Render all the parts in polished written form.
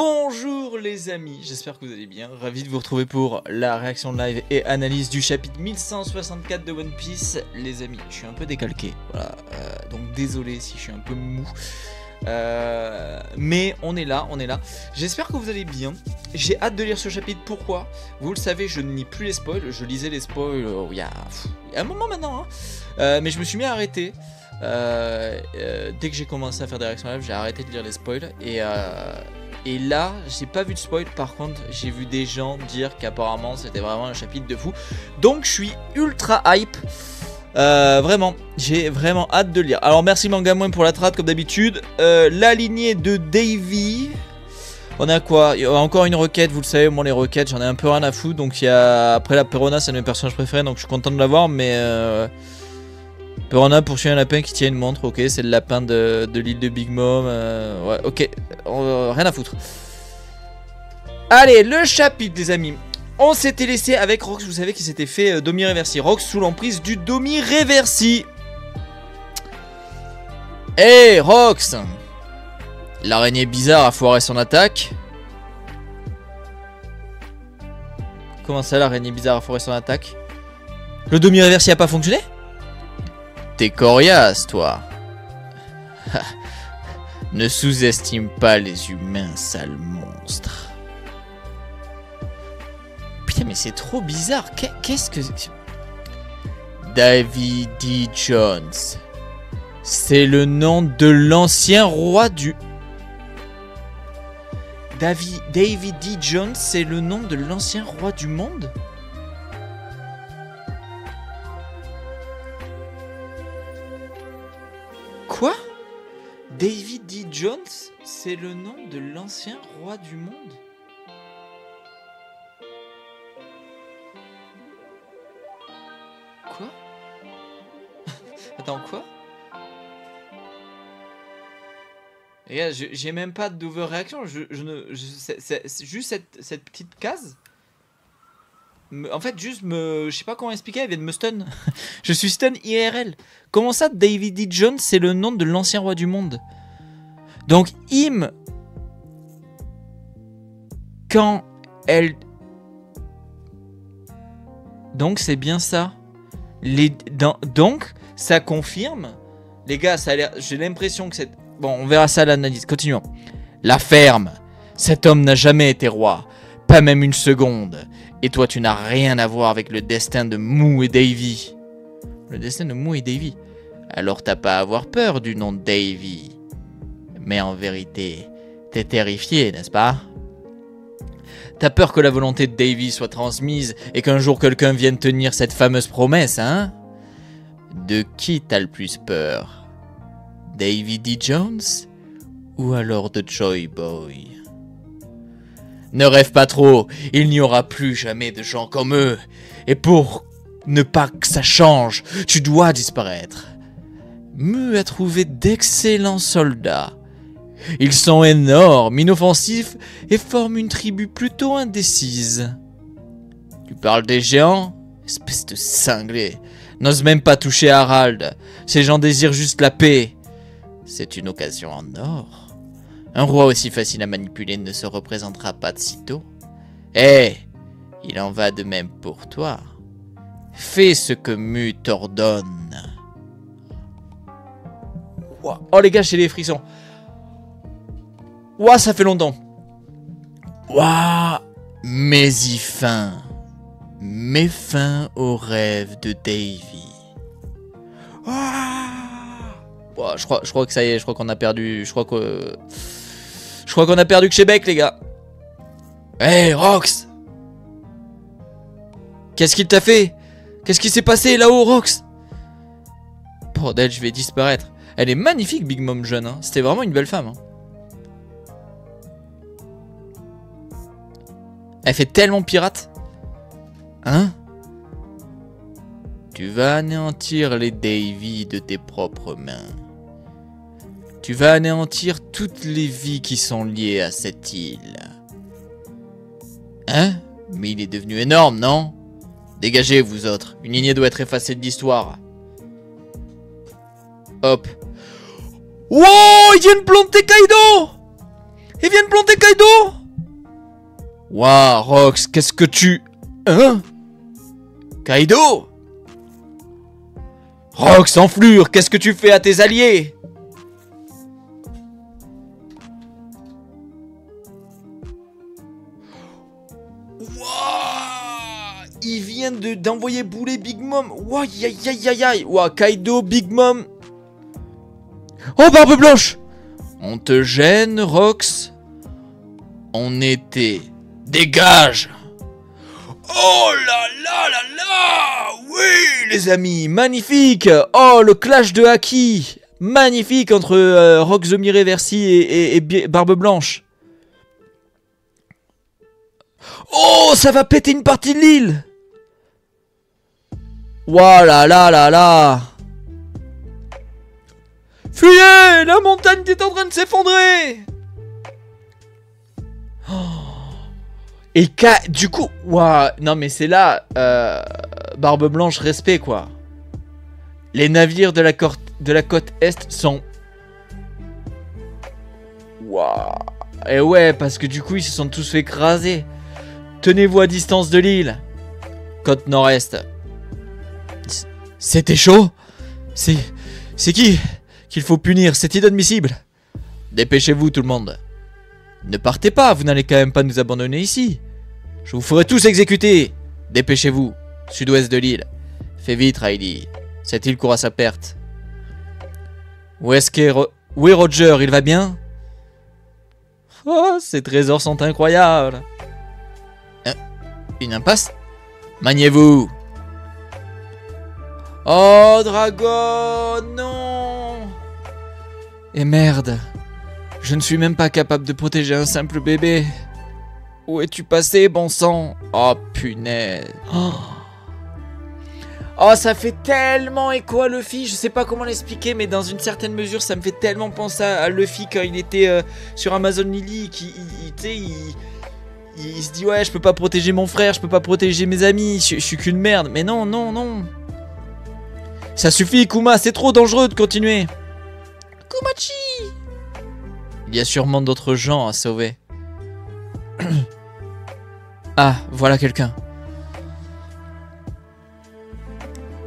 Bonjour les amis, j'espère que vous allez bien, ravi de vous retrouver pour la réaction live et analyse du chapitre 1164 de One Piece. Les amis, je suis un peu décalqué, voilà, donc désolé si je suis un peu mou, mais on est là, j'espère que vous allez bien. J'ai hâte de lire ce chapitre, pourquoi? Vous le savez, je ne lis plus les spoils, je lisais les spoils il y a un moment maintenant, hein. Mais je me suis mis à arrêter. Dès que j'ai commencé à faire des réactions live, j'ai arrêté de lire les spoils et là j'ai pas vu de spoil. Par contre j'ai vu des gens dire qu'apparemment c'était vraiment un chapitre de fou, donc je suis ultra hype. Vraiment, j'ai vraiment hâte de lire. Alors merci Mangamoin pour la trad comme d'habitude. La lignée de Davy. On a quoi? Il y a encore une requête, vous le savez, moi les requêtes j'en ai un peu rien à foutre. Donc il y a, après la Perona c'est un de mes personnages préférés, donc je suis content de l'avoir. Mais Perona poursuit un lapin qui tient une montre. Ok, c'est le lapin de l'île de Big Mom. Ouais, ok, rien à foutre. Allez, le chapitre les amis. On s'était laissé avec Rox, vous savez qu'il s'était fait Domi Reversi. Rox sous l'emprise du Domi Reversi. Hey Rox, l'araignée bizarre a foiré son attaque. Comment ça, l'araignée bizarre a foiré son attaque? Le Domi Reversi a pas fonctionné? T'es coriace, toi. Ne sous-estime pas les humains, sale monstre. Putain, mais c'est trop bizarre. Qu'est-ce que... Davy D. Jones. C'est le nom de l'ancien roi du... Davy D. Jones, c'est le nom de l'ancien roi du monde? Quoi? Davy D. Jones, c'est le nom de l'ancien roi du monde? Quoi? Attends, quoi? Les gars, j'ai même pas d'overréaction, c'est juste cette petite case. En fait, juste je sais pas comment expliquer, elle vient de me stun. Je suis stun IRL. Comment ça, Davy D. Jones, c'est le nom de l'ancien roi du monde? Donc, quand elle... Donc, c'est bien ça. Donc, ça confirme. Les gars, ça a l'air... J'ai l'impression que c'est... Bon, on verra ça à l'analyse. Continuons. La ferme. Cet homme n'a jamais été roi. Pas même une seconde. Et toi, tu n'as rien à voir avec le destin de Mou et Davy. Le destin de Mou et Davy. Alors t'as pas à avoir peur du nom de Davy. Mais en vérité, t'es terrifié, n'est-ce pas? T'as peur que la volonté de Davy soit transmise et qu'un jour quelqu'un vienne tenir cette fameuse promesse, hein? De qui t'as le plus peur? Davy D. Jones? Ou alors de Joy Boy? Ne rêve pas trop, il n'y aura plus jamais de gens comme eux. Et pour ne pas que ça change, tu dois disparaître. Mu a trouvé d'excellents soldats. Ils sont énormes, inoffensifs et forment une tribu plutôt indécise. Tu parles des géants? Espèce de cinglé. N'ose même pas toucher Harald. Ces gens désirent juste la paix. C'est une occasion en or. Un roi aussi facile à manipuler ne se représentera pas de sitôt. Eh, il en va de même pour toi. Fais ce que Mu t'ordonne. Oh les gars, j'ai les frissons. Ouah, ça fait longtemps. Ouah, mets-y fin. Mets fin au rêve de Davy. Ouah, je crois que ça y est, je crois qu'on a perdu. Je crois qu'on a perdu Québec, les gars. Hey, Rox! Qu'est-ce qu'il t'a fait? Qu'est-ce qui s'est passé là-haut, Rox? Bordel, je vais disparaître. Elle est magnifique, Big Mom jeune. Hein. C'était vraiment une belle femme. Hein. Elle fait tellement pirate. Hein? Tu vas anéantir les Davy de tes propres mains. Tu vas anéantir toutes les vies qui sont liées à cette île. Hein? Mais il est devenu énorme, non? Dégagez, vous autres. Une lignée doit être effacée de l'histoire. Hop. Wow, il vient de planter Kaido! Ils viennent planter Kaido. Waouh, Rox, qu'est-ce que tu... Hein? Kaido? Rox, enflure, qu'est-ce que tu fais à tes alliés? Il vient d'envoyer bouler Big Mom. Ouah, aïe aïe aïe aïe. Ouah, Kaido, Big Mom. Oh, Barbe Blanche. On te gêne, Rox? On était... Dégage. Oh là là là là. Oui, les amis, magnifique. Oh, le clash de Haki. Magnifique entre Rox the Mireversi et Barbe Blanche. Oh, ça va péter une partie de l'île. Ouah là là là là. Fuyez, la montagne est en train de s'effondrer. Oh. Et du coup, ouah, non mais c'est là, Barbe Blanche, respect quoi. Les navires de la côte Est sont... Ouah. Et ouais, parce que du coup, ils se sont tous fait écraser. Tenez-vous à distance de l'île. Côte Nord-Est. C'était chaud. C'est qui qu'il faut punir? C'est inadmissible. Dépêchez-vous tout le monde. Ne partez pas, vous n'allez quand même pas nous abandonner ici. Je vous ferai tous exécuter. Dépêchez-vous. Sud-ouest de l'île. Fais vite, Riley. Cette île court à sa perte. Où est Roger? Il va bien? Oh, ces trésors sont incroyables. Une impasse? Maniez-vous. Oh, Dragon, non. Et merde. Je ne suis même pas capable de protéger un simple bébé. Où es-tu passé, bon sang? Oh, punaise. Oh, ça fait tellement écho à Luffy. Je sais pas comment l'expliquer, mais dans une certaine mesure, ça me fait tellement penser à Luffy quand il était sur Amazon Lily. Il se dit, ouais, je peux pas protéger mon frère, je peux pas protéger mes amis, je suis qu'une merde. Mais non, non, non. Ça suffit, Kuma, c'est trop dangereux de continuer. Kumachi. Il y a sûrement d'autres gens à sauver. Ah, voilà quelqu'un.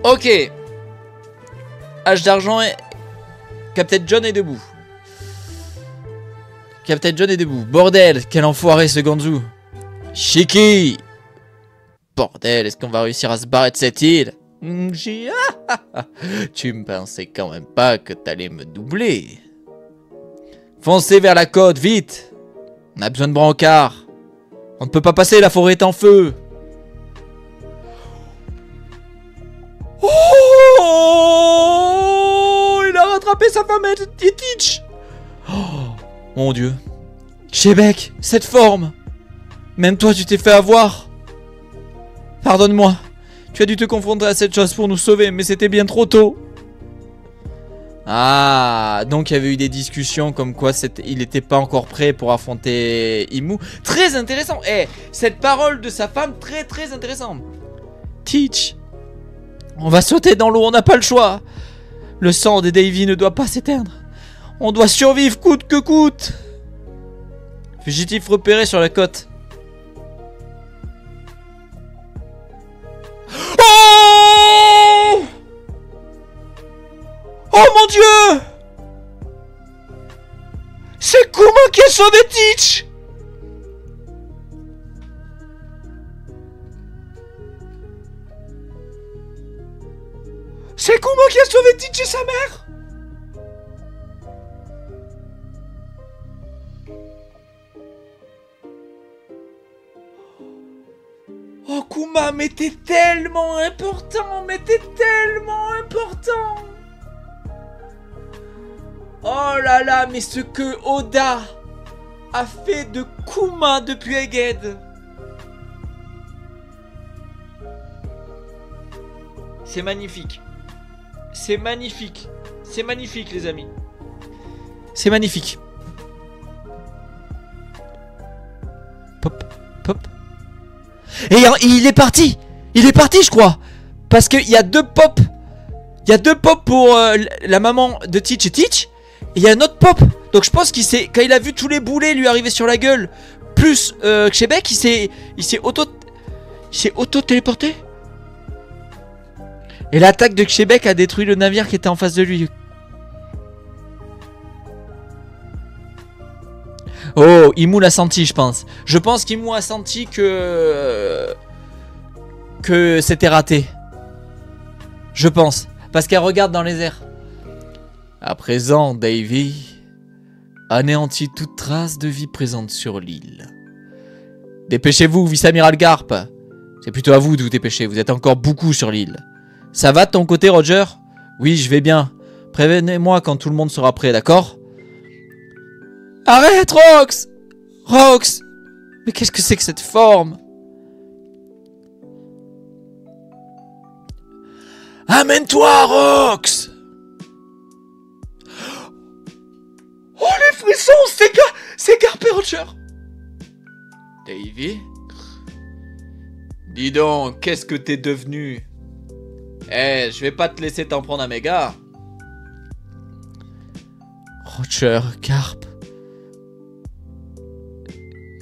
Ok. Hache d'argent et... Captain John est debout. Captain John est debout. Bordel, quel enfoiré ce Ganzu. Shiki. Bordel, est-ce qu'on va réussir à se barrer de cette île? Tu me pensais quand même pas que t'allais me doubler. Foncez vers la côte, vite. On a besoin de brancards. On ne peut pas passer, la forêt est en feu. Oh, il a rattrapé sa femme et Teach. Oh, mon Dieu. Shebeck, cette forme. Même toi, tu t'es fait avoir. Pardonne-moi. Tu as dû te confronter à cette chose pour nous sauver, mais c'était bien trop tôt. Ah, donc il y avait eu des discussions comme quoi il n'était pas encore prêt pour affronter Imu. Très intéressant. Eh, cette parole de sa femme, très très intéressant. Teach, on va sauter dans l'eau, on n'a pas le choix. Le sang des Davy ne doit pas s'éteindre. On doit survivre coûte que coûte. Fugitif repéré sur la côte. Oh! Oh mon Dieu! C'est Kuma qui a sauvé Teach! C'est Kuma qui a sauvé Teach et sa mère! Oh Kuma, mais t'es tellement important! Mais t'es tellement important! Oh là là, mais ce que Oda a fait de Kuma depuis Egghead. C'est magnifique. C'est magnifique. C'est magnifique, les amis. C'est magnifique. Pop, pop. Et il est parti. Il est parti, je crois. Parce qu'il y a deux pops. Il y a deux pops pour la maman de Teach et Teach. Et il y a un autre pop Donc je pense qu'il s'est... Quand il a vu tous les boulets lui arriver sur la gueule, plus Québec, il s'est auto-téléporté. Et l'attaque de Québec a détruit le navire qui était en face de lui. Oh, Imu l'a senti, je pense. Je pense qu'Imu a senti que c'était raté. Je pense. Parce qu'elle regarde dans les airs. À présent, Davy anéantit toute trace de vie présente sur l'île. Dépêchez-vous, vice-amiral Garp. C'est plutôt à vous de vous dépêcher, vous êtes encore beaucoup sur l'île. Ça va de ton côté, Roger? Oui, je vais bien. Prévenez-moi quand tout le monde sera prêt, d'accord? Arrête, Rox! Rox! Mais qu'est-ce que c'est que cette forme? Amène-toi, Rox! Oh, les frissons! C'est Garp et Roger! Davy? Dis donc, qu'est-ce que t'es devenu? Eh, je vais pas te laisser t'en prendre à mes gars. Roger, Garp.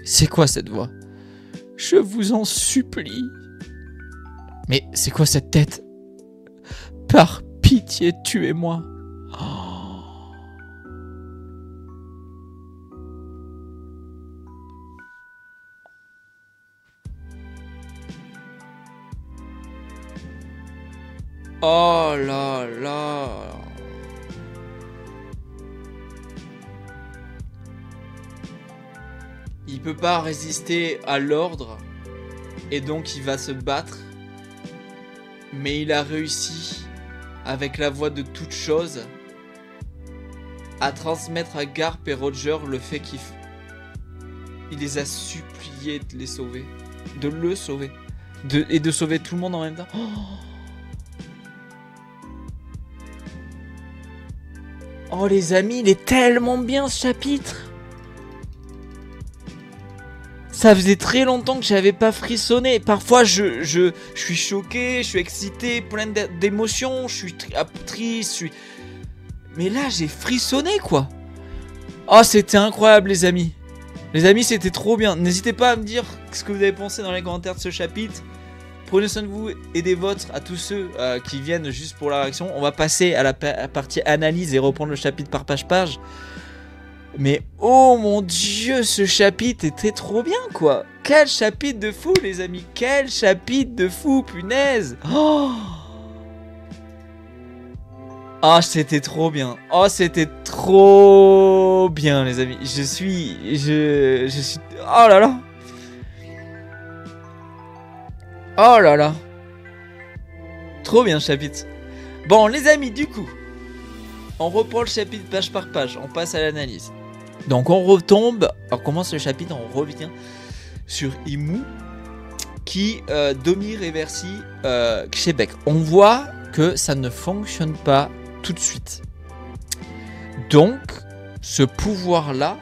C'est quoi cette voix? Je vous en supplie. Mais c'est quoi cette tête? Par pitié, tuez-moi. Oh là là. Il peut pas résister à l'ordre et donc il va se battre. Mais il a réussi, avec la voix de toute chose, à transmettre à Garp et Roger le fait qu'il les a suppliés de les sauver, de le sauver, et de sauver tout le monde en même temps. Oh les amis, il est tellement bien ce chapitre. Ça faisait très longtemps que j'avais pas frissonné. Parfois je suis choqué, je suis excité, plein d'émotions, je suis triste, mais là j'ai frissonné quoi. Oh c'était incroyable les amis. Les amis c'était trop bien. N'hésitez pas à me dire ce que vous avez pensé dans les commentaires de ce chapitre. Prenez soin de vous et des vôtres à tous ceux qui viennent juste pour la réaction. On va passer à la partie analyse et reprendre le chapitre par page. Mais oh mon dieu, ce chapitre était trop bien quoi. Quel chapitre de fou les amis. Quel chapitre de fou, punaise. Oh, c'était trop bien. Oh c'était trop bien les amis. Je suis... Oh là là. Oh là là. Trop bien ce chapitre. Bon les amis, du coup, on reprend le chapitre page par page. On passe à l'analyse. Donc on retombe, on commence le chapitre, on revient sur Imu qui demi-réversit Québec. On voit que ça ne fonctionne pas tout de suite. Donc ce pouvoir-là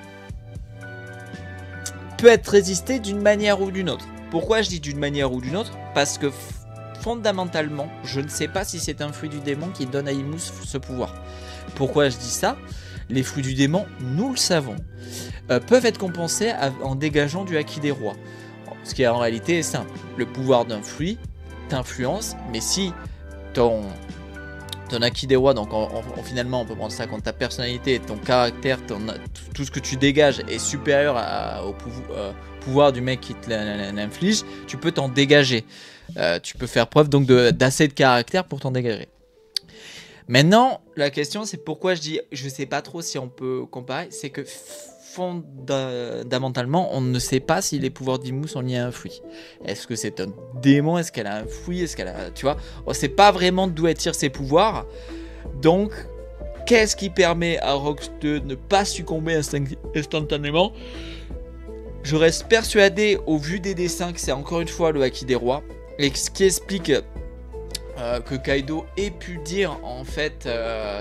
peut être résisté d'une manière ou d'une autre. Pourquoi je dis d'une manière ou d'une autre? Parce que fondamentalement, je ne sais pas si c'est un fruit du démon qui donne à Imu ce pouvoir. Pourquoi je dis ça? Les fruits du démon, nous le savons, peuvent être compensés en dégageant du haki des rois. Ce qui en réalité est simple. Le pouvoir d'un fruit t'influence, mais si ton haki des rois, donc finalement on peut prendre ça contre ta personnalité, ton caractère, tout ce que tu dégages est supérieur au pouvoir du mec qui te l'inflige, tu peux t'en dégager. Tu peux faire preuve donc d'assez de caractère pour t'en dégager. Maintenant, la question c'est pourquoi je dis, je sais pas trop si on peut comparer, c'est que fondamentalement, on ne sait pas si les pouvoirs d'Imu sont liés à un fruit. Est-ce que c'est un démon? Est-ce qu'elle a un fruit? Est-ce qu'elle a... Tu vois, on sait pas vraiment d'où elle tire ses pouvoirs. Donc, qu'est-ce qui permet à Rox de ne pas succomber instantanément? Je reste persuadé, au vu des dessins, que c'est encore une fois le haki des rois. Et ce qui explique... que Kaido ait pu dire en fait,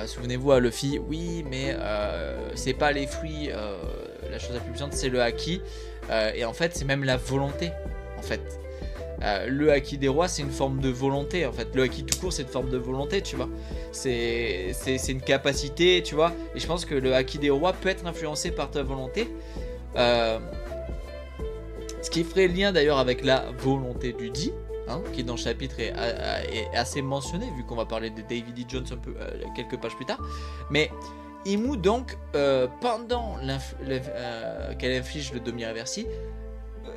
souvenez-vous à Luffy, oui mais c'est pas les fruits, la chose la plus puissante c'est le haki, et en fait c'est même la volonté en fait. Le haki des rois, c'est une forme de volonté en fait. Le haki tout court, c'est une forme de volonté, tu vois. C'est une capacité, tu vois. Et je pense que le haki des rois peut être influencé par ta volonté. Ce qui ferait lien d'ailleurs avec la volonté du Di, hein, qui dans le chapitre est assez mentionné, vu qu'on va parler de David E. Jones un peu quelques pages plus tard. Mais Imu donc, pendant qu'elle inflige le demi-reversi,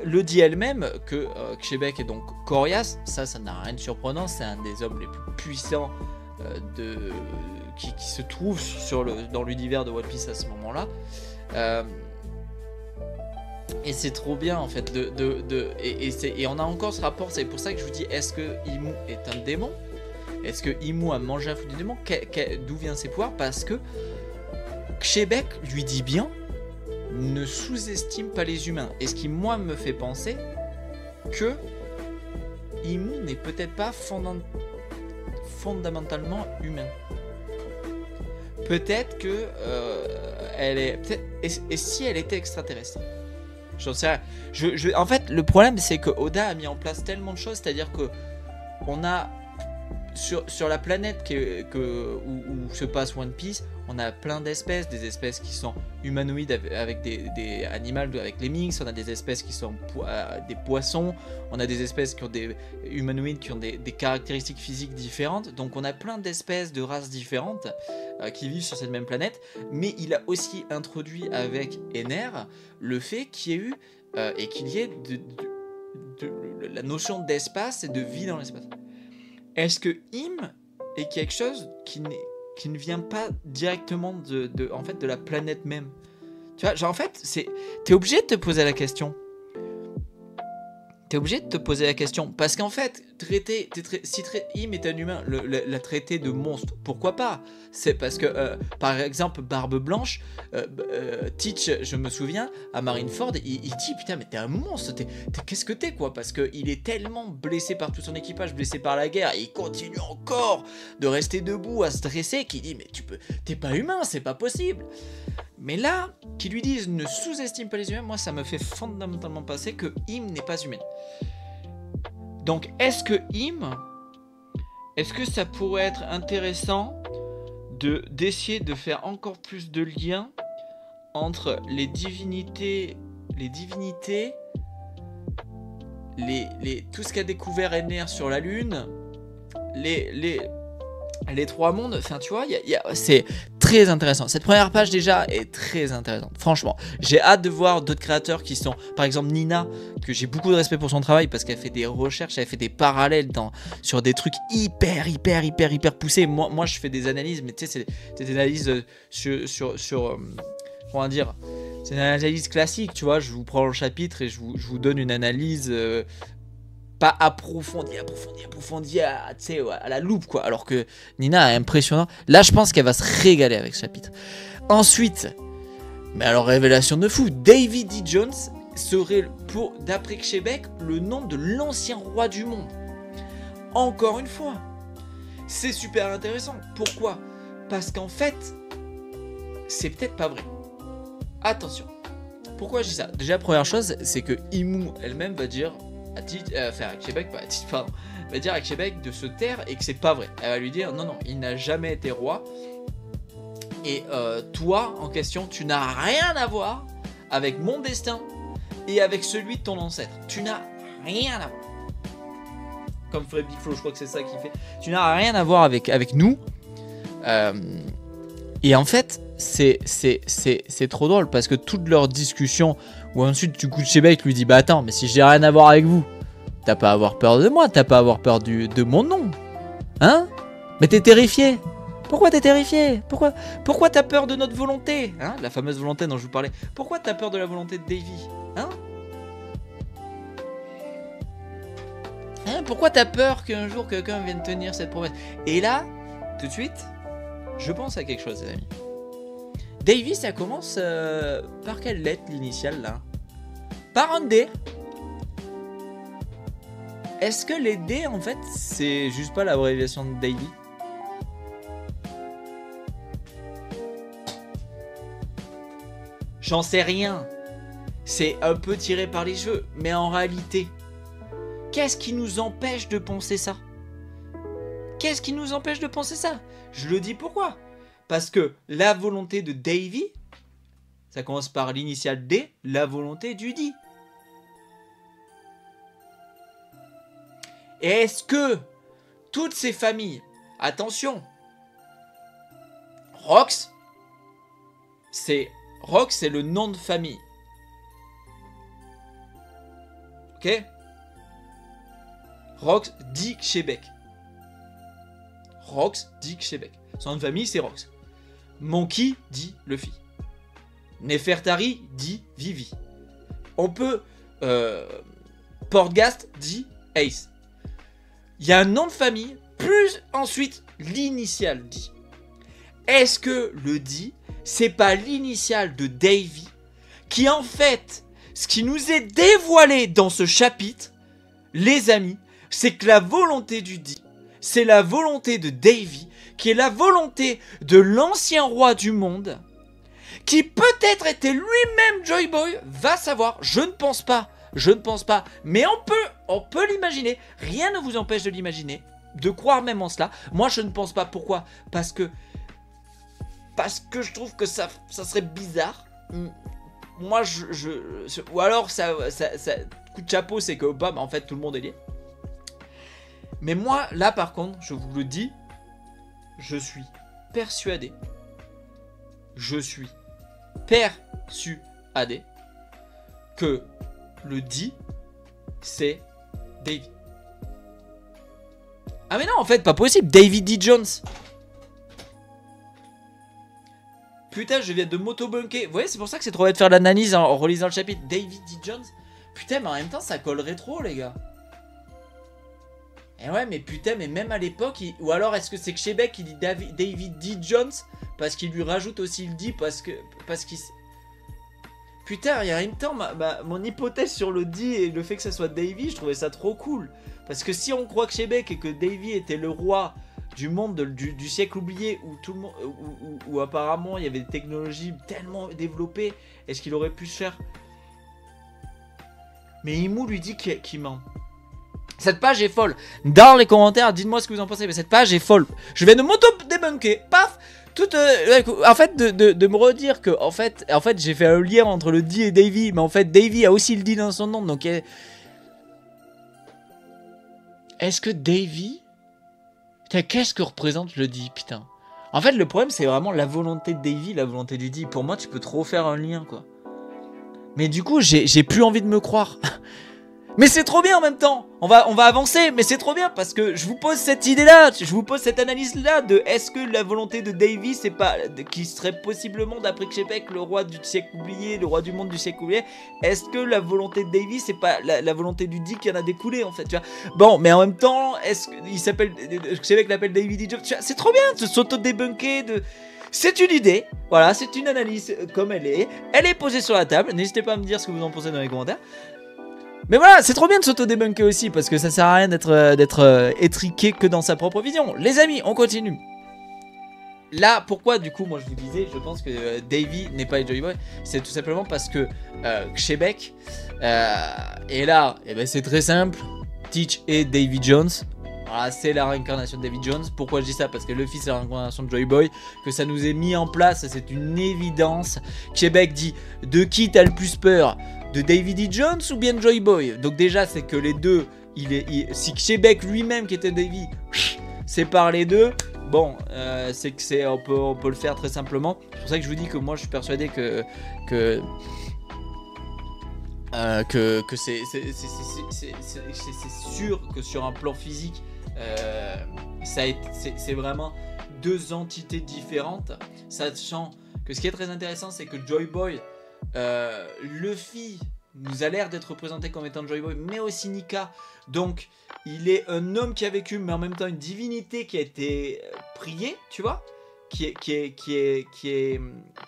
le dit elle-même que Xebec est donc coriace. Ça n'a rien de surprenant. C'est un des hommes les plus puissants qui se trouve dans l'univers de One Piece à ce moment-là. Et c'est trop bien en fait et on a encore ce rapport. C'est pour ça que je vous dis, est-ce que Imu est un démon? Est-ce que Imu a mangé un fruit du démon? D'où viennent ses pouvoirs? Parce que Xebec lui dit bien, ne sous-estime pas les humains. Et ce qui moi me fait penser que Imu n'est peut-être pas fondamentalement humain. Peut-être que elle est. Et si elle était extraterrestre? J'en sais rien. En fait, le problème, c'est que Oda a mis en place tellement de choses, c'est-à-dire que on a sur la planète où se passe One Piece, on a plein d'espèces, des espèces qui sont humanoïdes avec des animaux, avec les Minks, on a des espèces qui sont des poissons, on a des espèces qui ont des humanoïdes qui ont des caractéristiques physiques différentes, donc on a plein d'espèces de races différentes qui vivent sur cette même planète, mais il a aussi introduit avec Ener le fait qu'il y ait eu et qu'il y ait la notion d'espace et de vie dans l'espace. Est-ce que Im est quelque chose qui ne vient pas directement en fait, de la planète même? Tu vois, genre en fait, t'es obligé de te poser la question. T'es obligé de te poser la question. Parce qu'en fait, si Im est un humain, la traiter de monstre, pourquoi pas? C'est parce que, par exemple, Barbe Blanche, Teach, je me souviens, à Marineford, il dit, putain, mais t'es un monstre, qu'est-ce que t'es, quoi? Parce qu'il est tellement blessé par tout son équipage, blessé par la guerre, et il continue encore de rester debout, à se dresser, qu'il dit, mais t'es pas humain, c'est pas possible. Mais là, qu'ils lui disent ne sous-estime pas les humains, moi ça me fait fondamentalement penser que Im n'est pas humaine. Donc est-ce que ça pourrait être intéressant d'essayer de faire encore plus de liens entre les divinités, tout ce qu'a découvert Ener sur la Lune, les trois mondes, enfin tu vois, c'est très intéressant. Cette première page déjà est très intéressante. Franchement, j'ai hâte de voir d'autres créateurs qui sont, par exemple Nina, que j'ai beaucoup de respect pour son travail parce qu'elle fait des recherches, elle fait des parallèles sur des trucs hyper poussés. Moi je fais des analyses, mais tu sais, c'est des analyses sur comment dire, c'est une analyse classique, tu vois. Je vous prends le chapitre et je vous donne une analyse. Pas approfondie à la loupe, quoi. Alors que Nina est impressionnant. Là, je pense qu'elle va se régaler avec ce chapitre. Ensuite, mais alors révélation de fou, David E. Jones serait, d'après Xebec, le nom de l'ancien roi du monde. Encore une fois, c'est super intéressant. Pourquoi? Parce qu'en fait, c'est peut-être pas vrai. Attention. Pourquoi je dis ça? Déjà, première chose, c'est que Imu elle-même va dire à Xebec, va dire à Xebec de se taire et que c'est pas vrai. Elle va lui dire non, il n'a jamais été roi. Et toi, en question, tu n'as rien à voir avec mon destin et avec celui de ton ancêtre. Tu n'as rien à voir. Comme ferait Big Flo, je crois que c'est ça qu'il fait. Tu n'as rien à voir avec nous. Et en fait, c'est trop drôle parce que toute leur discussion où ensuite du coup Xebec lui dit bah attends, mais si j'ai rien à voir avec vous, t'as pas à avoir peur de moi, t'as pas à avoir peur de mon nom, hein? Mais t'es terrifié. Pourquoi t'es terrifié? Pourquoi t'as peur de notre volonté, hein? La fameuse volonté dont je vous parlais. Pourquoi t'as peur de la volonté de Davy, hein? Pourquoi t'as peur qu'un jour quelqu'un vienne tenir cette promesse? Et là, tout de suite, je pense à quelque chose, les amis. Davy, ça commence par quelle lettre l'initiale là? Par un D. Est-ce que les D en fait c'est juste pas l'abréviation de Davy? J'en sais rien. C'est un peu tiré par les cheveux, mais en réalité, Qu'est-ce qui nous empêche de penser ça? Qu'est-ce qui nous empêche de penser ça? Je le dis pourquoi? Parce que la volonté de Davy, ça commence par l'initiale D, la volonté du D. Et est-ce que toutes ces familles, attention, Rox, c'est le nom de famille. Ok? Rox dit Québec. Rox dit Québec. Son nom de famille, c'est Rox. Monkey dit Luffy. Nefertari dit Vivi. On peut... Portgast dit Ace. Il y a un nom de famille, plus ensuite l'initiale dit. Est-ce que le dit, c'est pas l'initiale de Davy, qui en fait, ce qui nous est dévoilé dans ce chapitre, les amis, c'est que la volonté du dit, c'est la volonté de Davy, qui est la volonté de l'ancien roi du monde, qui peut-être était lui-même Joy Boy, va savoir, je ne pense pas, mais on peut l'imaginer, rien ne vous empêche de l'imaginer, de croire même en cela. Moi je ne pense pas, pourquoi? Parce que je trouve que ça serait bizarre. Moi ou alors ça coup de chapeau, c'est que bah, en fait tout le monde est lié. Mais moi là par contre, je vous le dis, je suis persuadé, que le dit, c'est Davy. Ah mais non, en fait, pas possible. Davy D. Jones. Putain, je viens de m'auto-bunker. Vous voyez, c'est pour ça que c'est trop bien de faire l'analyse en relisant le chapitre. Davy D. Jones. Putain, mais en même temps, ça collerait trop, les gars. Et ouais, mais putain, mais même à l'époque, ou alors est-ce que c'est que Québec qui dit Davy D. Jones parce qu'il lui rajoute aussi le D parce qu'il... Putain, et en même temps, mon hypothèse sur le D et le fait que ça soit Davy, je trouvais ça trop cool. Parce que si on croit que Québec et que Davy était le roi du monde du siècle oublié, où tout le monde, où apparemment il y avait des technologies tellement développées, est-ce qu'il aurait pu se faire? Mais Imou lui dit qu'il ment. Cette page est folle. Dans les commentaires, dites-moi ce que vous en pensez. Mais cette page est folle. Je vais de m'auto-débunker. Paf. En fait, de me redire que en fait j'ai fait un lien entre le D et Davy, mais en fait Davy a aussi le D dans son nom, donc est-ce que Davy, putain, qu'est-ce que représente le D, putain? En fait le problème c'est vraiment la volonté de Davy, la volonté du D. Pour moi tu peux trop faire un lien quoi. Mais du coup j'ai plus envie de me croire. Mais c'est trop bien en même temps. On va avancer, mais c'est trop bien parce que je vous pose cette idée-là, je vous pose cette analyse-là de est-ce que la volonté de Davy, c'est pas qui serait possiblement d'après Québec le roi du siècle oublié, le roi du monde du siècle oublié. Est-ce que la volonté de Davy, c'est pas la volonté du D qui en a découlé en fait, tu vois? Bon, mais en même temps, est-ce qu'il s'appelle Québec l'appelle Davy D. Jones? C'est trop bien de s'auto-débunker de. C'est une idée, voilà, c'est une analyse comme elle est posée sur la table. N'hésitez pas à me dire ce que vous en pensez dans les commentaires. Mais voilà, c'est trop bien de s'auto-débunker aussi, parce que ça sert à rien d'être étriqué que dans sa propre vision. Les amis, on continue. Là, pourquoi du coup, moi je vous disais, je pense que Davy n'est pas Joy Boy, c'est tout simplement parce que Québec est là, et ben c'est très simple, Teach et Davy Jones. Voilà, c'est la réincarnation de Davy Jones. Pourquoi je dis ça? Parce que Luffy c'est la réincarnation de Joy Boy, que ça nous est mis en place, c'est une évidence. Québec dit, de qui t'as le plus peur? De Davy D. Jones ou bien de Joy Boy? Donc déjà c'est que les deux, si Québec lui-même qui était Davy sépare les deux, bon, c'est que on peut le faire très simplement. C'est pour ça que je vous dis que moi je suis persuadé que c'est sûr que sur un plan physique, c'est vraiment deux entités différentes, sachant que ce qui est très intéressant c'est que Joy Boy, Luffy nous a l'air d'être représenté comme étant Joy Boy, mais aussi Nika. Donc il est un homme qui a vécu, mais en même temps une divinité qui a été priée, tu vois, qui est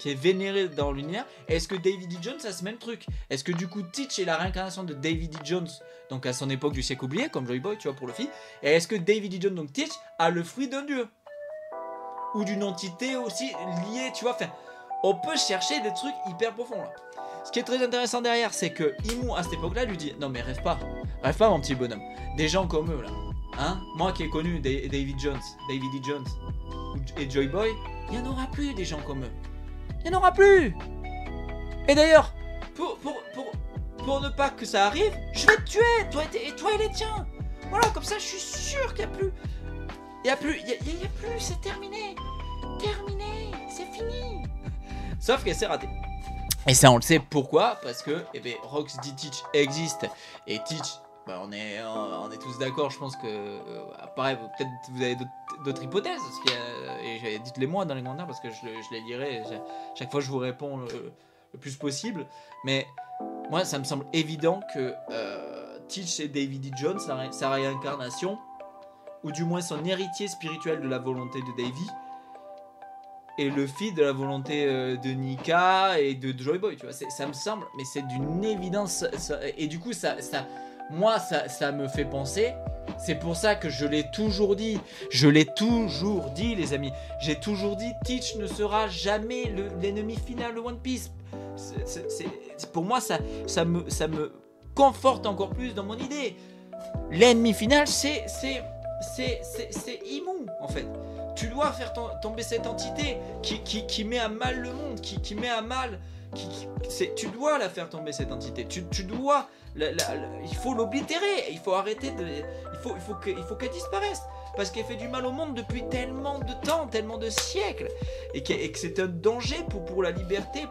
vénérée dans l'univers. Est-ce que Davy D. Jones a ce même truc? Est-ce que du coup Teach est la réincarnation de Davy D. Jones, donc à son époque du siècle oublié, comme Joy Boy, tu vois, pour Luffy? Et est-ce que Davy D. Jones, donc Teach, a le fruit d'un dieu ou d'une entité aussi liée, tu vois? Enfin, on peut chercher des trucs hyper profonds là. Ce qui est très intéressant derrière, c'est que Imu à cette époque-là lui dit non mais rêve pas mon petit bonhomme. Des gens comme eux là, hein, moi qui ai connu Davy Jones et Joy Boy, il n'y en aura plus des gens comme eux. Il n'y en aura plus. Et d'ailleurs, pour ne pas que ça arrive, je vais te tuer, toi et les tiens. Voilà, comme ça je suis sûr qu'il n'y a plus. Il n'y a plus, c'est terminé. Terminé, c'est fini. Sauf qu'elle s'est ratée. Et ça on le sait pourquoi, parce que Rox dit Teach existe. Et Teach, bah, on est tous d'accord, je pense que pareil, peut-être vous avez d'autres hypothèses, et dites-les moi dans les commentaires parce que je les lirai, chaque fois je vous réponds le plus possible, mais moi ça me semble évident que Teach c'est Davy D. Jones, sa réincarnation, ou du moins son héritier spirituel de la volonté de Davy, et le fils de la volonté de Nika et de Joy Boy, tu vois, ça me semble, mais c'est d'une évidence, et du coup ça me fait penser, c'est pour ça que je l'ai toujours dit les amis, j'ai toujours dit Teach ne sera jamais l'ennemi final de One Piece. Pour moi ça me conforte encore plus dans mon idée. L'ennemi final c'est Imu en fait. Tu dois faire tomber cette entité qui met à mal le monde, qui met à mal, tu dois la faire tomber cette entité. Tu dois, il faut l'oblitérer. Il faut arrêter il faut qu'elle disparaisse parce qu'elle fait du mal au monde depuis tellement de temps, tellement de siècles, et que c'est un danger pour la liberté.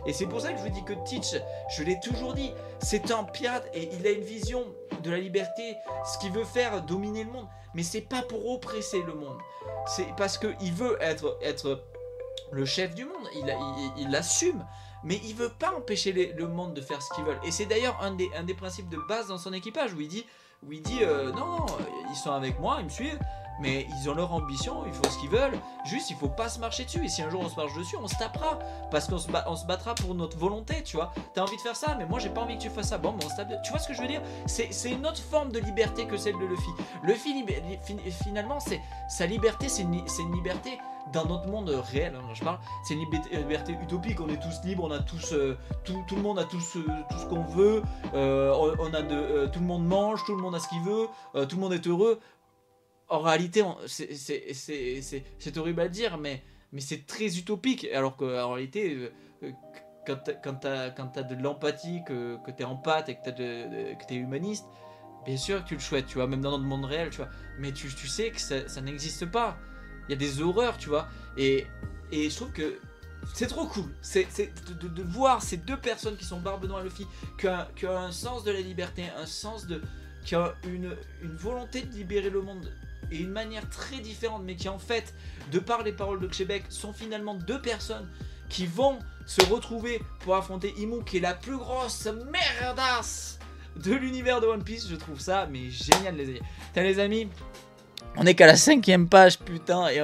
Et c'est pour ça que je vous dis que Teach, je l'ai toujours dit, c'est un pirate et il a une vision de la liberté, ce qu'il veut faire, dominer le monde. Mais c'est pas pour oppresser le monde. C'est parce qu'il veut être le chef du monde. Il l'assume. Mais il veut pas empêcher le monde de faire ce qu'ils veulent. Et c'est d'ailleurs un des principes de base dans son équipage où il dit non, ils sont avec moi, ils me suivent. Mais ils ont leur ambition, ils font ce qu'ils veulent. Juste, il faut pas se marcher dessus. Et si un jour on se marche dessus, on se tapera. Parce qu'on se battra pour notre volonté, tu vois. T'as envie de faire ça, mais moi j'ai pas envie que tu fasses ça. Bon, on se tape. Tu vois ce que je veux dire? C'est une autre forme de liberté que celle de Luffy. Luffy, finalement, sa liberté, c'est une liberté dans notre monde réel. Hein, je parle. C'est une liberté utopique. On est tous libres, on a tous. Tout le monde a tout ce qu'on veut. Tout le monde mange, tout le monde a ce qu'il veut. Tout le monde est heureux. En réalité, c'est horrible à dire, mais c'est très utopique. Alors qu'en réalité, quand t'as de l'empathie, que t'es empathe et que t'es humaniste, bien sûr que tu le souhaites, tu vois, même dans notre monde réel, tu vois. Mais tu sais que ça n'existe pas. Il y a des horreurs, tu vois. Et je trouve que c'est trop cool. C'est de voir ces deux personnes qui sont Barbe Noire et Luffy, qui ont un sens de la liberté, qui ont une volonté de libérer le monde. Et une manière très différente, mais qui en fait, de par les paroles de Québec, sont finalement deux personnes qui vont se retrouver pour affronter Imu, qui est la plus grosse merdasse de l'univers de One Piece. Je trouve ça mais génial, les amis. Putain, les amis, on est qu'à la 5e page, putain, et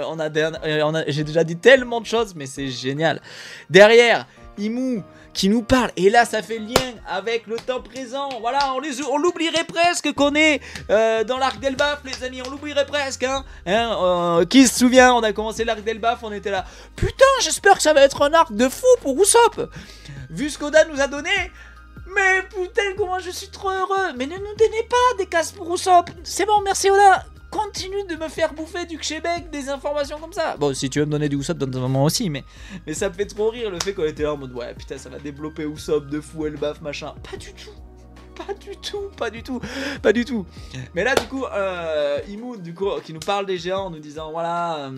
j'ai déjà dit tellement de choses, mais c'est génial. Derrière, Imu qui nous parle, et là ça fait lien avec le temps présent. Voilà, on l'oublierait presque qu'on est dans l'arc d'Elbaf, les amis, on l'oublierait presque, qui se souvient, on a commencé l'arc d'Elbaf, on était là, putain, j'espère que ça va être un arc de fou pour Usopp, vu ce qu'Oda nous a donné. Mais putain, comment je suis trop heureux. Mais ne nous donnez pas des cases pour Usopp, c'est bon, merci Oda. Continue de me faire bouffer du Québec, des informations comme ça. Bon, si tu veux me donner du Usopp dans un moment aussi, mais ça me fait trop rire le fait qu'on était là en mode ouais, putain, ça va développer Usopp de fou, Elbaf, machin. Pas du tout. Mais là, du coup, Imu, du coup, qui nous parle des géants en nous disant voilà.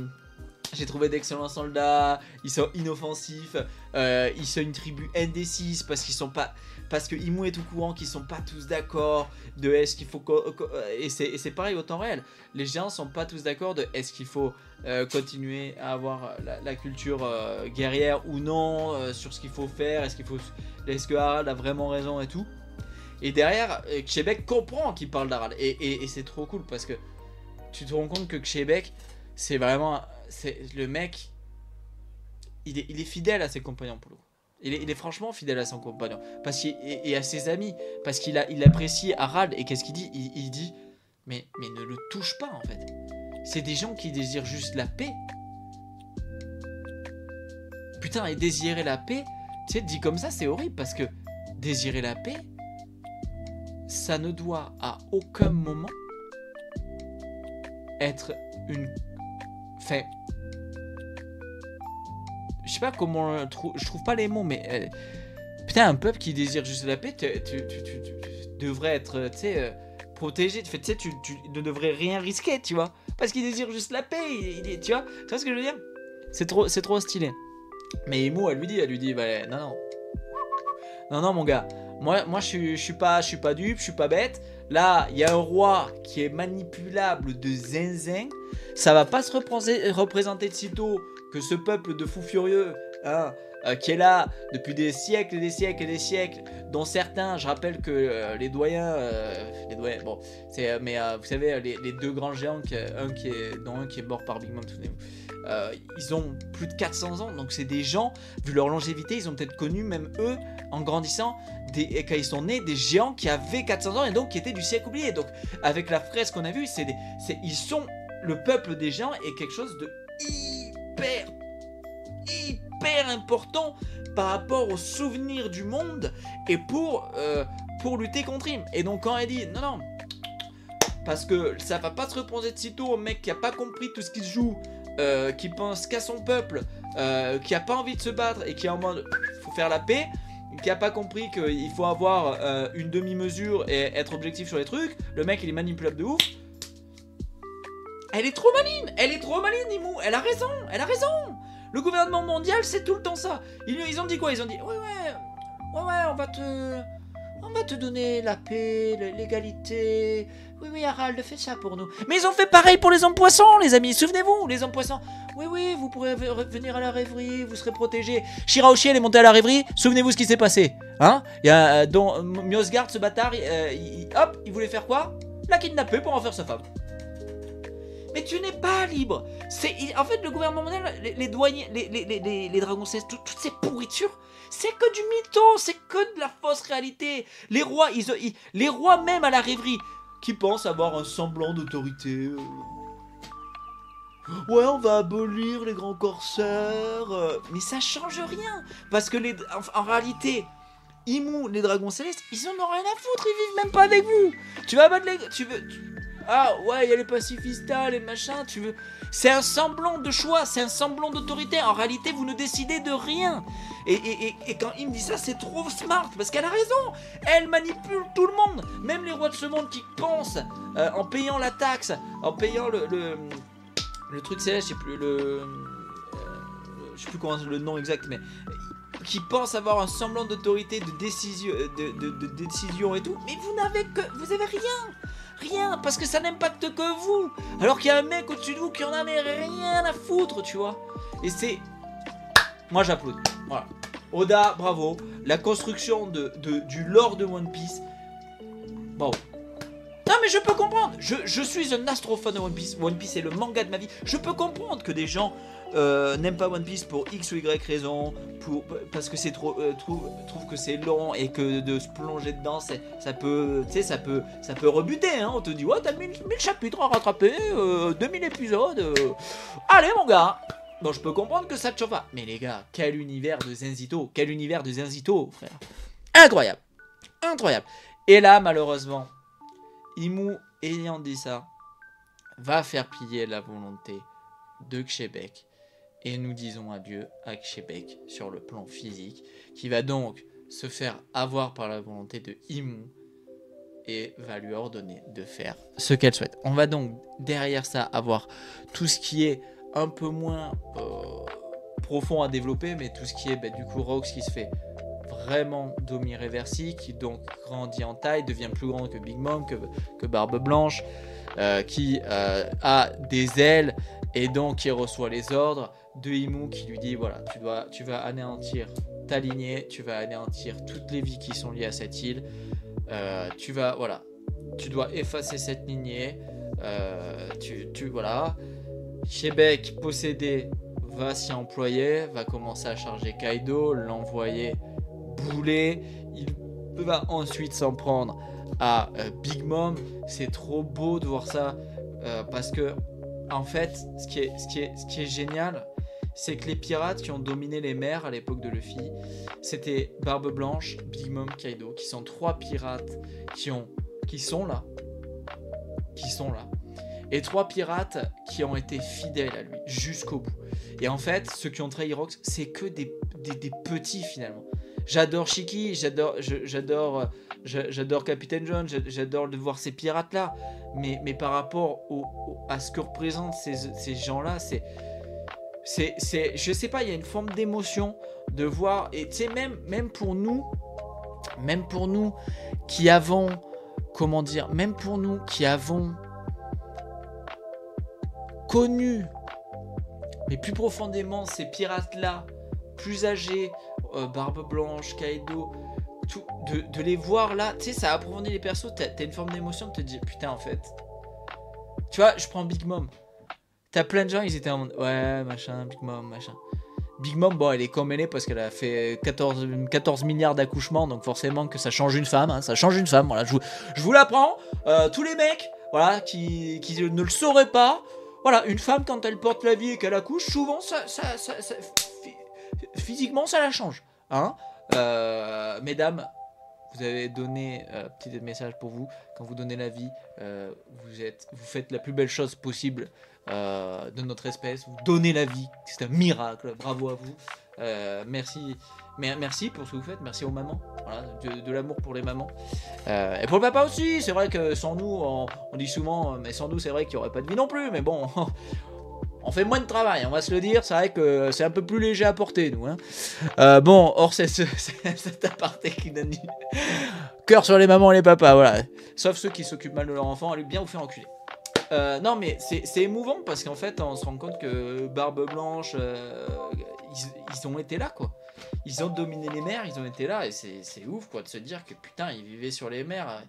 J'ai trouvé d'excellents soldats, ils sont inoffensifs, ils sont une tribu indécise parce que Imu est au courant qu'ils sont pas tous d'accord de est-ce qu'il faut et c'est pareil au temps réel. Les géants sont pas tous d'accord de est-ce qu'il faut continuer à avoir la culture guerrière ou non, sur ce qu'il faut faire, est-ce que Harald a vraiment raison et tout. Et derrière, Québec comprend qu'il parle d'Harald et c'est trop cool parce que tu te rends compte que Québec c'est vraiment le mec, il est fidèle à ses compagnons pour le coup. Il est franchement fidèle à son compagnon et à ses amis parce qu'il apprécie Harald. Et qu'est-ce qu'il dit? Il dit mais ne le touche pas en fait. C'est des gens qui désirent juste la paix. Putain, et désirer la paix, tu sais, dit comme ça c'est horrible parce que désirer la paix, ça ne doit à aucun moment être une... Enfin... Je sais pas comment... Je trouve pas les mots, mais... Putain, un peuple qui désire juste la paix, tu devrais être, tu sais, protégé. Tu sais, tu ne devrais rien risquer, tu vois. Parce qu'il désire juste la paix, tu vois ce que je veux dire? C'est trop stylé. Mais Imo, elle lui dit, bah, non, mon gars. Moi je suis pas dupe, je suis pas bête. Là, il y a un roi qui est manipulable de zinzin. Ça va pas se représenter de sitôt que ce peuple de fous furieux, hein, qui est là depuis des siècles et des siècles et des siècles, dont certains, je rappelle que les doyens, bon, c'est, mais vous savez, les deux grands géants, dont un qui est mort par Big Mom, souvenez-vous. Ils ont plus de 400 ans, donc c'est des gens, vu leur longévité, ils ont peut-être connu, même eux, en grandissant, quand ils sont nés, des géants qui avaient 400 ans et donc qui étaient du siècle oublié. Donc avec la fresque qu'on a vue, ils sont, le peuple des géants est quelque chose de hyper important par rapport aux souvenirs du monde et pour lutter contre lui. Et donc quand elle dit non, parce que ça va pas se reposer de sitôt au mec qui a pas compris tout ce qu'il joue, qui pense qu'à son peuple, qui a pas envie de se battre et qui est en mode faut faire la paix, qui a pas compris qu'il faut avoir une demi-mesure et être objectif sur les trucs. Le mec il est manipulable de ouf. Elle est trop maline, Nimou, elle a raison. Le gouvernement mondial c'est tout le temps ça. Ils ont dit quoi? Ils ont dit ouais, on va te donner la paix, l'égalité. Oui, Harald, fais ça pour nous. Mais ils ont fait pareil pour les hommes poissons, les amis. Souvenez-vous, les hommes poissons. Oui, vous pourrez venir à la rêverie, vous serez protégés. Shiraoshi, elle est montée à la rêverie. Souvenez-vous ce qui s'est passé. Hein? Il y a Mjosgard, ce bâtard, il voulait faire quoi? La kidnapper pour en faire sa femme. Mais tu n'es pas libre. En fait, le gouvernement mondial, les douaniers, les dragons célestes, toutes ces pourritures, c'est que du mytho, c'est que de la fausse réalité. Les rois, les rois même à la rêverie, qui pensent avoir un semblant d'autorité. Ouais, on va abolir les grands corsaires. Mais ça change rien. Parce que en réalité, Imu, les dragons célestes, ils en ont rien à foutre, ils vivent même pas avec vous. Tu vas abattre Ah ouais, il y a les pacifistas, les machins, tu veux... C'est un semblant de choix, c'est un semblant d'autorité. En réalité, vous ne décidez de rien. Et quand il me dit ça, c'est trop smart, parce qu'elle a raison. Elle manipule tout le monde. Même les rois de ce monde qui pensent, en payant la taxe, en payant le truc céleste, je sais plus, je sais plus comment le nom exact, mais... qui pensent avoir un semblant d'autorité, de décision et tout. Mais vous avez rien, parce que ça n'impacte que vous. Alors qu'il y a un mec au-dessus de vous qui en a rien à foutre, tu vois. Et c'est... Moi j'applaudis. Voilà. Oda, bravo. La construction du lore de One Piece. Bravo. Non mais je peux comprendre. Je suis un astro-fan de One Piece. One Piece est le manga de ma vie. Je peux comprendre que des gens n'aiment pas One Piece pour X ou Y raison, parce que c'est trop trouve que c'est long et que de se plonger dedans ça peut rebuter, hein. On te dit ouais, t'as 1000 chapitres à rattraper, 2000 épisodes, allez mon gars. Bon, je peux comprendre que ça te chauffe pas, mais les gars, quel univers de Zenzito, frère. Incroyable. Et là malheureusement, Imu, ayant dit ça, va faire plier la volonté de Xebec. Et nous disons adieu à Xebec sur le plan physique, qui va donc se faire avoir par la volonté de Imu et va lui ordonner de faire ce qu'elle souhaite. On va donc derrière ça avoir tout ce qui est un peu moins profond à développer, mais tout ce qui est du coup Rox qui se fait vraiment Domi-Reversi, qui donc grandit en taille, devient plus grand que Big Mom, que Barbe Blanche, qui a des ailes et donc qui reçoit les ordres de Imu qui lui dit voilà, tu vas anéantir ta lignée, tu vas anéantir toutes les vies qui sont liées à cette île, tu dois effacer cette lignée, voilà. Xebec possédé va s'y employer, va commencer à charger Kaido, l'envoyer bouler, il va ensuite s'en prendre à Big Mom. C'est trop beau de voir ça, parce que en fait ce qui est génial, c'est que les pirates qui ont dominé les mers à l'époque de Luffy, c'était Barbe Blanche, Big Mom, Kaido, qui sont 3 pirates qui sont là. Et 3 pirates qui ont été fidèles à lui jusqu'au bout. Et en fait, ceux qui ont trahi Rox, c'est que des petits finalement. J'adore Shiki, j'adore Capitaine John, j'adore de voir ces pirates là. Mais par rapport à ce que représentent ces gens là, c'est je sais pas, il y a une forme d'émotion de voir. Et tu sais, même pour nous qui avons, comment dire, même pour nous qui avons connu, mais plus profondément, ces pirates-là, plus âgés, Barbe Blanche, Kaido, tout, de les voir là, tu sais, ça approfondit les persos, t'as une forme d'émotion de te dire, putain, en fait. Tu vois, je prends Big Mom. T'as plein de gens, ils étaient en mode, ouais, machin, Big Mom, machin. Big Mom, bon, elle est comme elle est parce qu'elle a fait 14 milliards d'accouchements, donc forcément que ça change une femme, hein, ça change une femme, voilà, je vous l'apprends. Tous les mecs, voilà, qui ne le sauraient pas, voilà, une femme, quand elle porte la vie et qu'elle accouche, souvent, physiquement, ça la change. Hein, mesdames, vous avez donné, petit message pour vous, quand vous donnez la vie, vous faites la plus belle chose possible de notre espèce, vous donnez la vie, c'est un miracle, bravo à vous. Merci pour ce que vous faites, merci aux mamans, voilà, de l'amour pour les mamans. Et pour le papa aussi, c'est vrai que sans nous, on dit souvent, mais sans nous c'est vrai qu'il n'y aurait pas de vie non plus, mais bon, on fait moins de travail, on va se le dire, c'est vrai que c'est un peu plus léger à porter nous. Hein. Bon, hors cet aparté qui donne cœur sur les mamans et les papas, voilà. Sauf ceux qui s'occupent mal de leur enfant, allez bien vous faire enculer. Non mais c'est émouvant parce qu'en fait on se rend compte que Barbe Blanche, ils ont été là quoi. Ils ont dominé les mers, ils ont été là et c'est ouf quoi de se dire que putain ils vivaient sur les mers.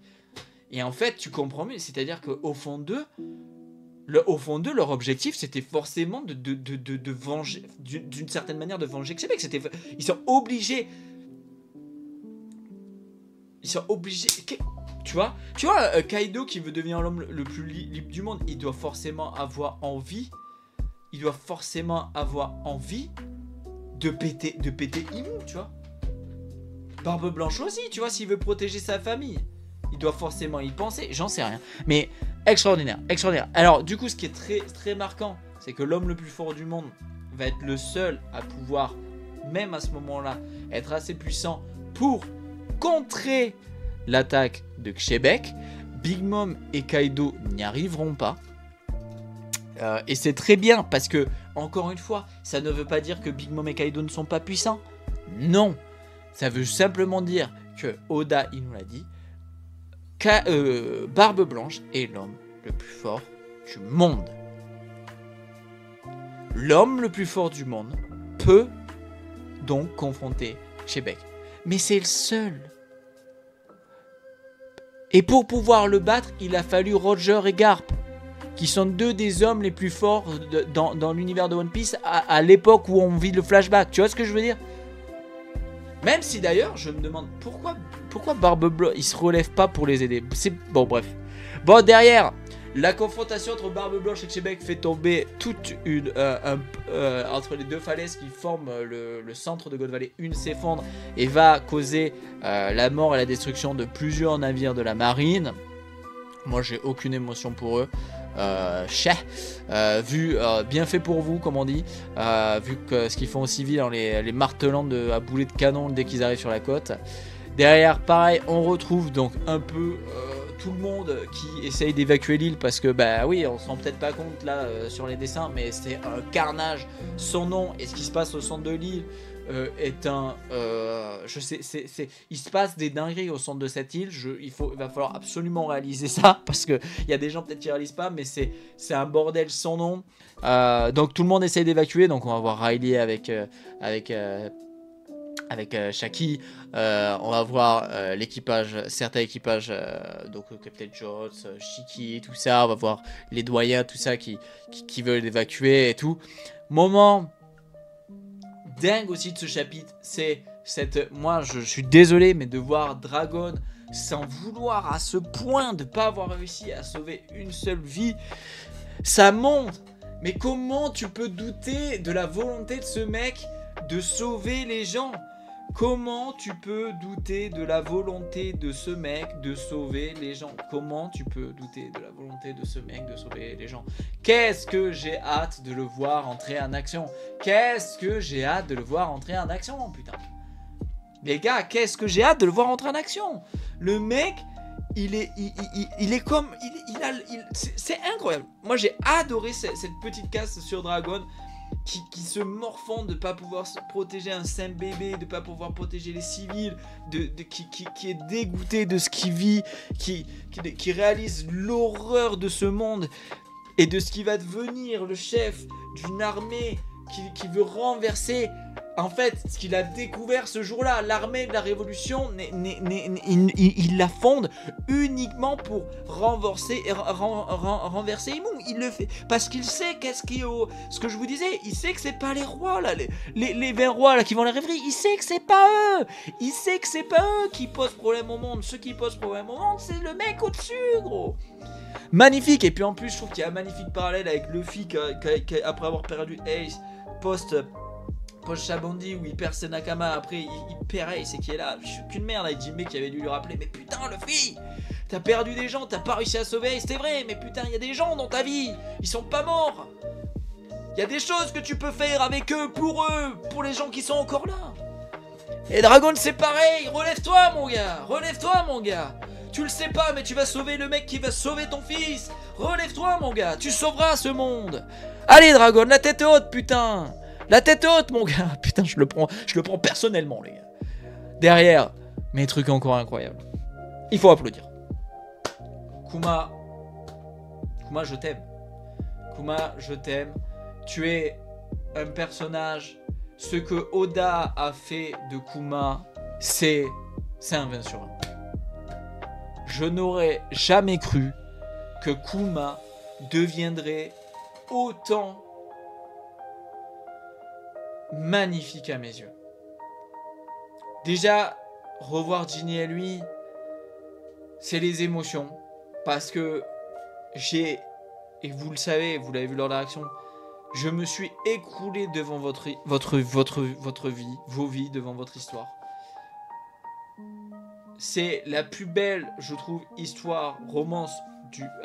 Et en fait tu comprends mieux, c'est-à-dire qu'au fond d'eux, leur objectif c'était forcément de venger, d'une certaine manière de venger Québec. Ils sont obligés. Tu vois, Kaido qui veut devenir l'homme le plus libre du monde, il doit forcément avoir envie de péter Imu, tu vois. Barbe Blanche aussi, tu vois, s'il veut protéger sa famille, il doit forcément y penser, j'en sais rien. Mais extraordinaire. Alors, du coup, ce qui est très, très marquant, c'est que l'homme le plus fort du monde va être le seul à pouvoir, même à ce moment-là, être assez puissant pour contrer l'attaque de Québec. Big Mom et Kaido n'y arriveront pas. Et c'est très bien parce que, encore une fois, ça ne veut pas dire que Big Mom et Kaido ne sont pas puissants. Non. Ça veut simplement dire que Oda, il nous l'a dit, Barbe Blanche est l'homme le plus fort du monde. L'homme le plus fort du monde peut donc confronter Québec. Mais c'est le seul. Et pour pouvoir le battre, il a fallu Roger et Garp, qui sont deux des hommes les plus forts dans l'univers de One Piece à l'époque où on vit le flashback. Tu vois ce que je veux dire? Même si d'ailleurs, je me demande pourquoi Barbe Blanche, il se relève pas pour les aider. Bon, bref. Bon, derrière, la confrontation entre Barbe Blanche et Québec fait tomber toute entre les deux falaises qui forment le centre de God Valley. Une s'effondre et va causer la mort et la destruction de plusieurs navires de la marine. Moi, j'ai aucune émotion pour eux. Bien fait pour vous, comme on dit. Vu que ce qu'ils font aussi vite, les martelants à boulet de canon dès qu'ils arrivent sur la côte. Derrière, pareil, on retrouve donc un peu tout le monde qui essaye d'évacuer l'île parce que, bah oui, on se rend peut-être pas compte là sur les dessins, mais c'est un carnage. Son nom et ce qui se passe au centre de l'île est un. Il se passe des dingueries au centre de cette île. Il va falloir absolument réaliser ça parce qu'il y a des gens peut-être qui réalisent pas, mais c'est un bordel sans nom. Donc tout le monde essaye d'évacuer. Donc on va voir Riley avec Shaki, on va voir certains équipages, donc Captain Jones, Shiki, tout ça, on va voir les doyens, tout ça qui veulent évacuer et tout. Moment dingue aussi de ce chapitre, c'est moi je suis désolé, mais de voir Dragon s'en vouloir à ce point de pas avoir réussi à sauver une seule vie, ça montre Mais comment tu peux douter de la volonté de ce mec de sauver les gens? Comment tu peux douter de la volonté de ce mec de sauver les gens? Comment tu peux douter de la volonté de ce mec de sauver les gens? Qu'est-ce que j'ai hâte de le voir entrer en action? Qu'est-ce que j'ai hâte de le voir entrer en action, putain? Les gars, qu'est-ce que j'ai hâte de le voir entrer en action? Le mec, il est comme... c'est incroyable. Moi, j'ai adoré cette petite casse sur Dragon. Qui se morfond de ne pas pouvoir protéger un saint bébé, de ne pas pouvoir protéger les civils, qui est dégoûté de ce qu'il vit, qui réalise l'horreur de ce monde et de ce qui va devenir le chef d'une armée qui veut renverser. En fait, ce qu'il a découvert ce jour-là, l'armée de la Révolution, il la fonde uniquement pour renverser Imung. Il le fait parce qu'il sait ce que je vous disais. Il sait que c'est pas les rois là, les 20 rois là qui vont à la rêverie. Il sait que c'est pas eux. Il sait que c'est pas eux qui posent problème au monde. Ceux qui posent problème au monde, c'est le mec au-dessus, gros. Magnifique. Et puis en plus, je trouve qu'il y a un magnifique parallèle avec Luffy qui après avoir perdu Ace post Shabondi où il perd ses Nakama, après il perd Ace et qui est là, je suis qu'une merde avec Jinbei qui avait dû lui rappeler, mais putain Luffy, t'as perdu des gens, t'as pas réussi à sauver Ace, c'est vrai, mais putain il y a des gens dans ta vie, ils sont pas morts, il y a des choses que tu peux faire avec eux, pour les gens qui sont encore là. Et Dragon c'est pareil, relève-toi mon gars, tu le sais pas mais tu vas sauver le mec qui va sauver ton fils, relève-toi mon gars, tu sauveras ce monde. Allez Dragon, la tête haute putain. La tête haute, mon gars. Putain, je le prends personnellement, les gars. Derrière, mes trucs encore incroyables. Il faut applaudir. Kuma, je t'aime. Kuma, je t'aime. Tu es un personnage. Ce que Oda a fait de Kuma, c'est un 20 sur 20. Je n'aurais jamais cru que Kuma deviendrait autant magnifique à mes yeux. Déjà, revoir Ginny et lui, c'est les émotions. Parce que et vous le savez, vous l'avez vu lors de la réaction, je me suis écroulé devant votre vie, vos vies, devant votre histoire. C'est la plus belle, je trouve, histoire, romance,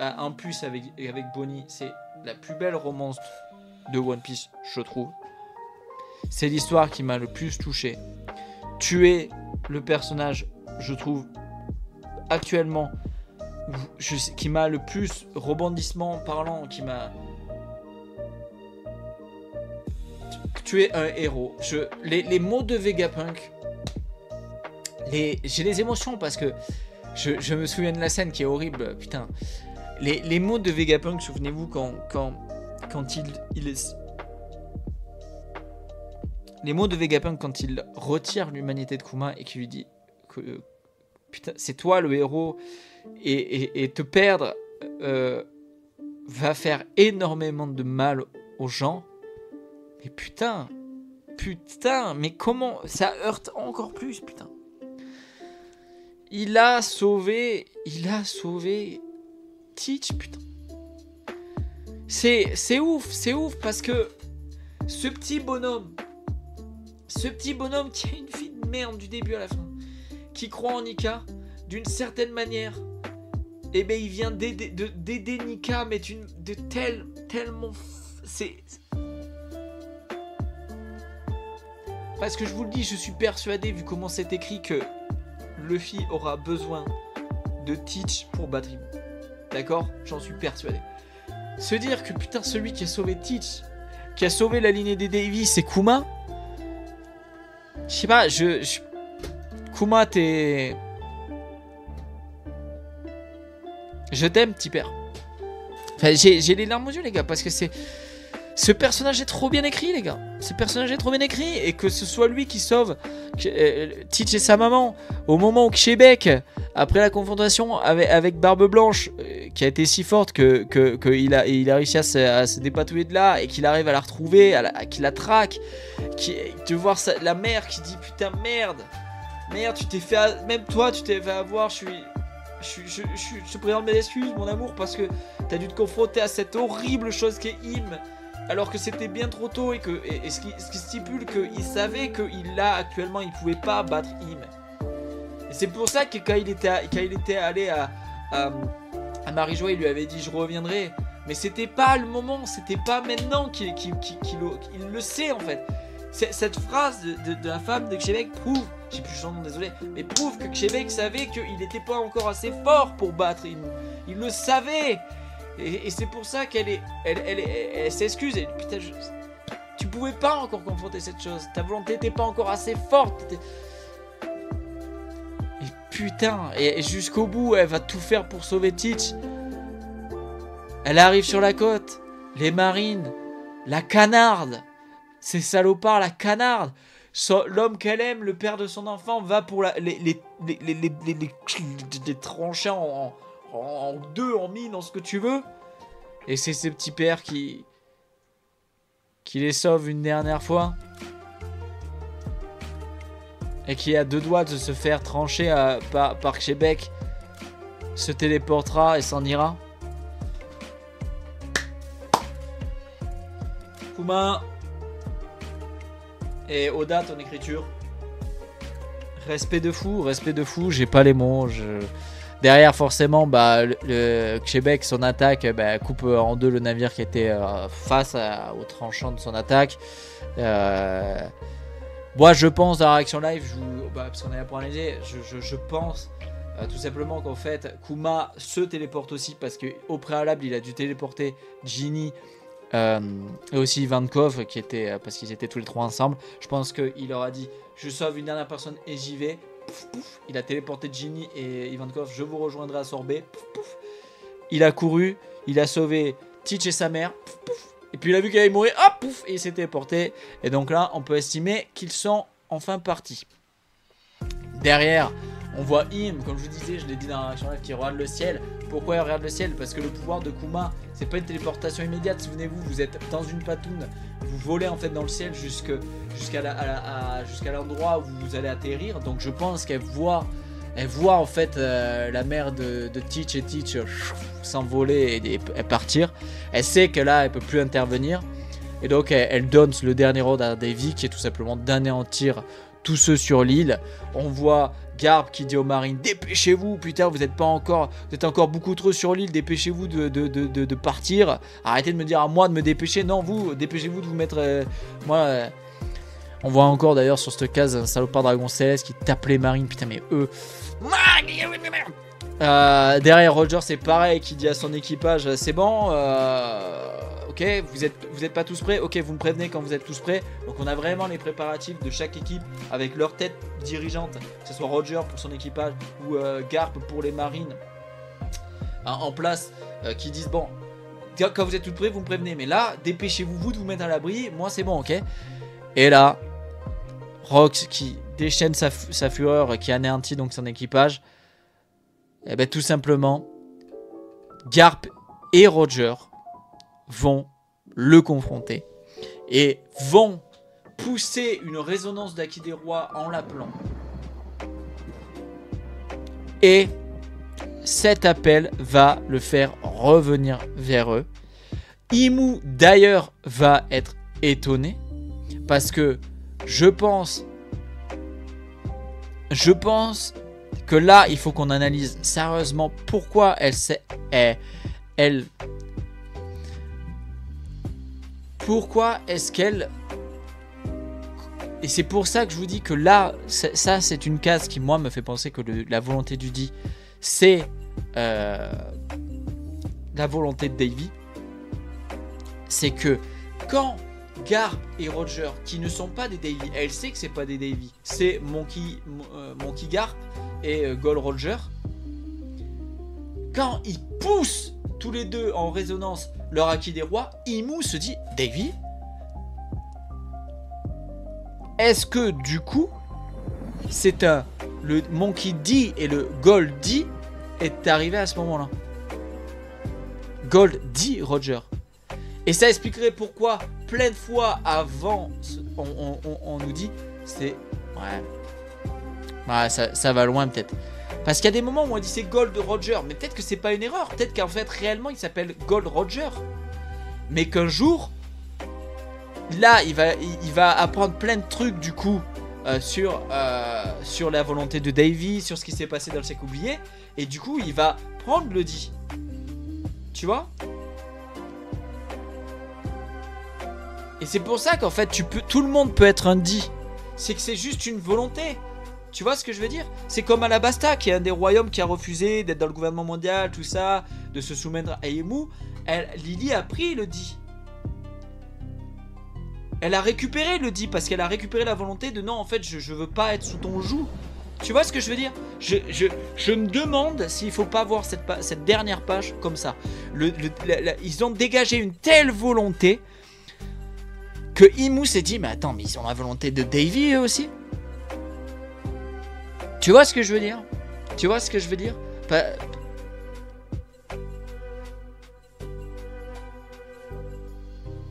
en plus avec Bonnie, c'est la plus belle romance de One Piece, je trouve. C'est l'histoire qui m'a le plus touché. Tu es le personnage, je trouve, actuellement, qui m'a le plus rebondissement parlant, qui m'a... Tu es un héros. Les mots de Vegapunk, j'ai des émotions parce que je me souviens de la scène qui est horrible, putain. Les mots de Vegapunk, souvenez-vous quand il est... Les mots de Vegapunk quand il retire l'humanité de Kuma et qui lui dit que putain, c'est toi le héros et te perdre va faire énormément de mal aux gens. Mais putain, mais comment ça heurte encore plus, putain. Il a sauvé Teach, putain. C'est ouf parce que ce petit bonhomme qui a une vie de merde du début à la fin, qui croit en Nika, d'une certaine manière, et ben il vient d'aider Nika, mais tellement... C'est... Parce que je vous le dis, je suis persuadé, vu comment c'est écrit, que Luffy aura besoin de Teach pour battre Imu. D'accord ? J'en suis persuadé. Se dire que putain, celui qui a sauvé Teach, qui a sauvé la lignée des Davis, c'est Kuma. Je sais pas, Kuma, t'es... Je t'aime, petit père. Enfin, j'ai les larmes aux yeux, les gars, parce que c'est... Ce personnage est trop bien écrit, les gars. Ce personnage est trop bien écrit. Et que ce soit lui qui sauve Teach et sa maman au moment où Québec, après la confrontation avec Barbe Blanche, qui a été si forte qu'il a réussi à se dépatouiller de là et qu'il arrive à la retrouver, qu'il la traque, de voir la mère qui dit putain merde, tu t'es fait, même toi tu t'es fait avoir, je te présente mes excuses mon amour parce que t'as dû te confronter à cette horrible chose qu'est Im alors que c'était bien trop tôt et que ce qui stipule qu'il savait qu'il là actuellement il pouvait pas battre Im. Et c'est pour ça que quand il était allé à Marie-Joie, il lui avait dit je reviendrai. Mais c'était pas le moment, c'était pas maintenant qu'il le sait en fait. Cette phrase de la femme de Québec prouve, j'ai plus son nom, désolé, mais prouve que Québec savait qu'il n'était pas encore assez fort pour battre Im. Il le savait. Et c'est pour ça qu'elle s'excuse. Et putain, tu pouvais pas encore confronter cette chose. Ta volonté n'était pas encore assez forte. Et putain, et jusqu'au bout, elle va tout faire pour sauver Teach. Elle arrive sur la côte. Les marines, la canarde. Ces salopards, la canarde. L'homme qu'elle aime, le père de son enfant, va pour les trancher en deux, en mine, en ce que tu veux. Et c'est ce petit père qui les sauve une dernière fois. Et qui a deux doigts de se faire trancher par Québec. Se téléportera et s'en ira. Kuma. Et Oda, ton écriture. Respect de fou, j'ai pas les mots. Derrière, forcément, le Québec, son attaque, coupe en deux le navire qui était face au tranchant de son attaque. Moi, je pense, dans la réaction live, parce qu'on est là pour analyser, je pense tout simplement qu'en fait, Kuma se téléporte aussi parce qu'au préalable, il a dû téléporter Ginny et aussi Ivankov, parce qu'ils étaient tous les trois ensemble. Je pense qu'il leur a dit je sauve une dernière personne et j'y vais. Pouf, pouf. Il a téléporté Ginny et Ivankov, je vous rejoindrai à Sorbet. Pouf, pouf. Il a couru, il a sauvé Teach et sa mère. Pouf, pouf. Et puis il a vu qu'elle allait mourir, hop, pouf, et il s'est téléporté. Et donc là, on peut estimer qu'ils sont enfin partis. Derrière, on voit Im, comme je vous disais, je l'ai dit dans la réaction live, qui regarde le ciel. Pourquoi il regarde le ciel? Parce que le pouvoir de Kuma, c'est pas une téléportation immédiate. Souvenez-vous, vous êtes dans une patoune, vous volez en fait dans le ciel jusqu'à l'endroit où vous allez atterrir. Donc je pense qu'elle voit en fait la mère de Teach et Teach s'envoler et partir. Elle sait que là, elle peut plus intervenir. Et donc elle donne le dernier ordre à Davy, qui est tout simplement d'anéantir tous ceux sur l'île. On voit Garp qui dit aux marines dépêchez-vous, putain, vous êtes encore beaucoup trop sur l'île, dépêchez-vous de partir. Arrêtez de me dire à moi de me dépêcher. Non, vous, dépêchez-vous de vous mettre. On voit encore d'ailleurs sur cette case un salopard dragon céleste qui tape les marines. Putain, mais eux. Derrière Roger, c'est pareil, qui dit à son équipage c'est bon, ok, vous êtes pas tous prêts, ok, vous me prévenez quand vous êtes tous prêts. Donc on a vraiment les préparatifs de chaque équipe avec leur tête dirigeante, que ce soit Roger pour son équipage ou Garp pour les marines en place, qui disent bon, quand vous êtes tous prêts, vous me prévenez, mais là, dépêchez-vous de vous mettre à l'abri, moi c'est bon, ok. Et là, Rox qui déchaîne sa fureur, qui anéantit donc son équipage. Et bien tout simplement, Garp et Roger vont le confronter et vont pousser une résonance d'Aki des Rois en l'appelant. Et cet appel va le faire revenir vers eux. Imu d'ailleurs va être étonné parce que je pense que là, il faut qu'on analyse sérieusement pourquoi pourquoi est-ce qu'elle... Et c'est pour ça que je vous dis que là, ça c'est une case qui moi me fait penser que la volonté du dit, c'est la volonté de Davy. C'est que quand Garp et Roger, qui ne sont pas des Davy, elle sait que c'est pas des Davy, c'est Monkey Garp et Gold Roger, quand ils poussent tous les deux en résonance leur Aki des Rois, Imu se dit Davy, est-ce que du coup c'est le Monkey D et le Gold D est arrivé à ce moment-là? Gold D Roger. Et ça expliquerait pourquoi plein de fois avant on nous dit c'est ouais, ça va loin peut-être. Parce qu'il y a des moments où on dit c'est Gold Roger, mais peut-être que c'est pas une erreur, peut-être qu'en fait réellement il s'appelle Gold Roger, mais qu'un jour Là, il va apprendre plein de trucs du coup sur la volonté de Davy, sur ce qui s'est passé dans le siècle oublié. Et du coup, il va prendre le dit. Tu vois? Et c'est pour ça qu'en fait, tout le monde peut être un dit. C'est que c'est juste une volonté. Tu vois ce que je veux dire? C'est comme Alabasta, qui est un des royaumes qui a refusé d'être dans le gouvernement mondial, tout ça, de se soumettre à Yemu. Lily a pris le dit. Elle a récupéré le dit parce qu'elle a récupéré la volonté de non, en fait, je veux pas être sous ton joug. Tu vois ce que je veux dire? Je me demande s'il faut pas voir cette dernière page comme ça. Ils ont dégagé une telle volonté que Yemu s'est dit, mais attends, mais ils ont la volonté de Davy eux aussi. Tu vois ce que je veux dire? Tu vois ce que je veux dire?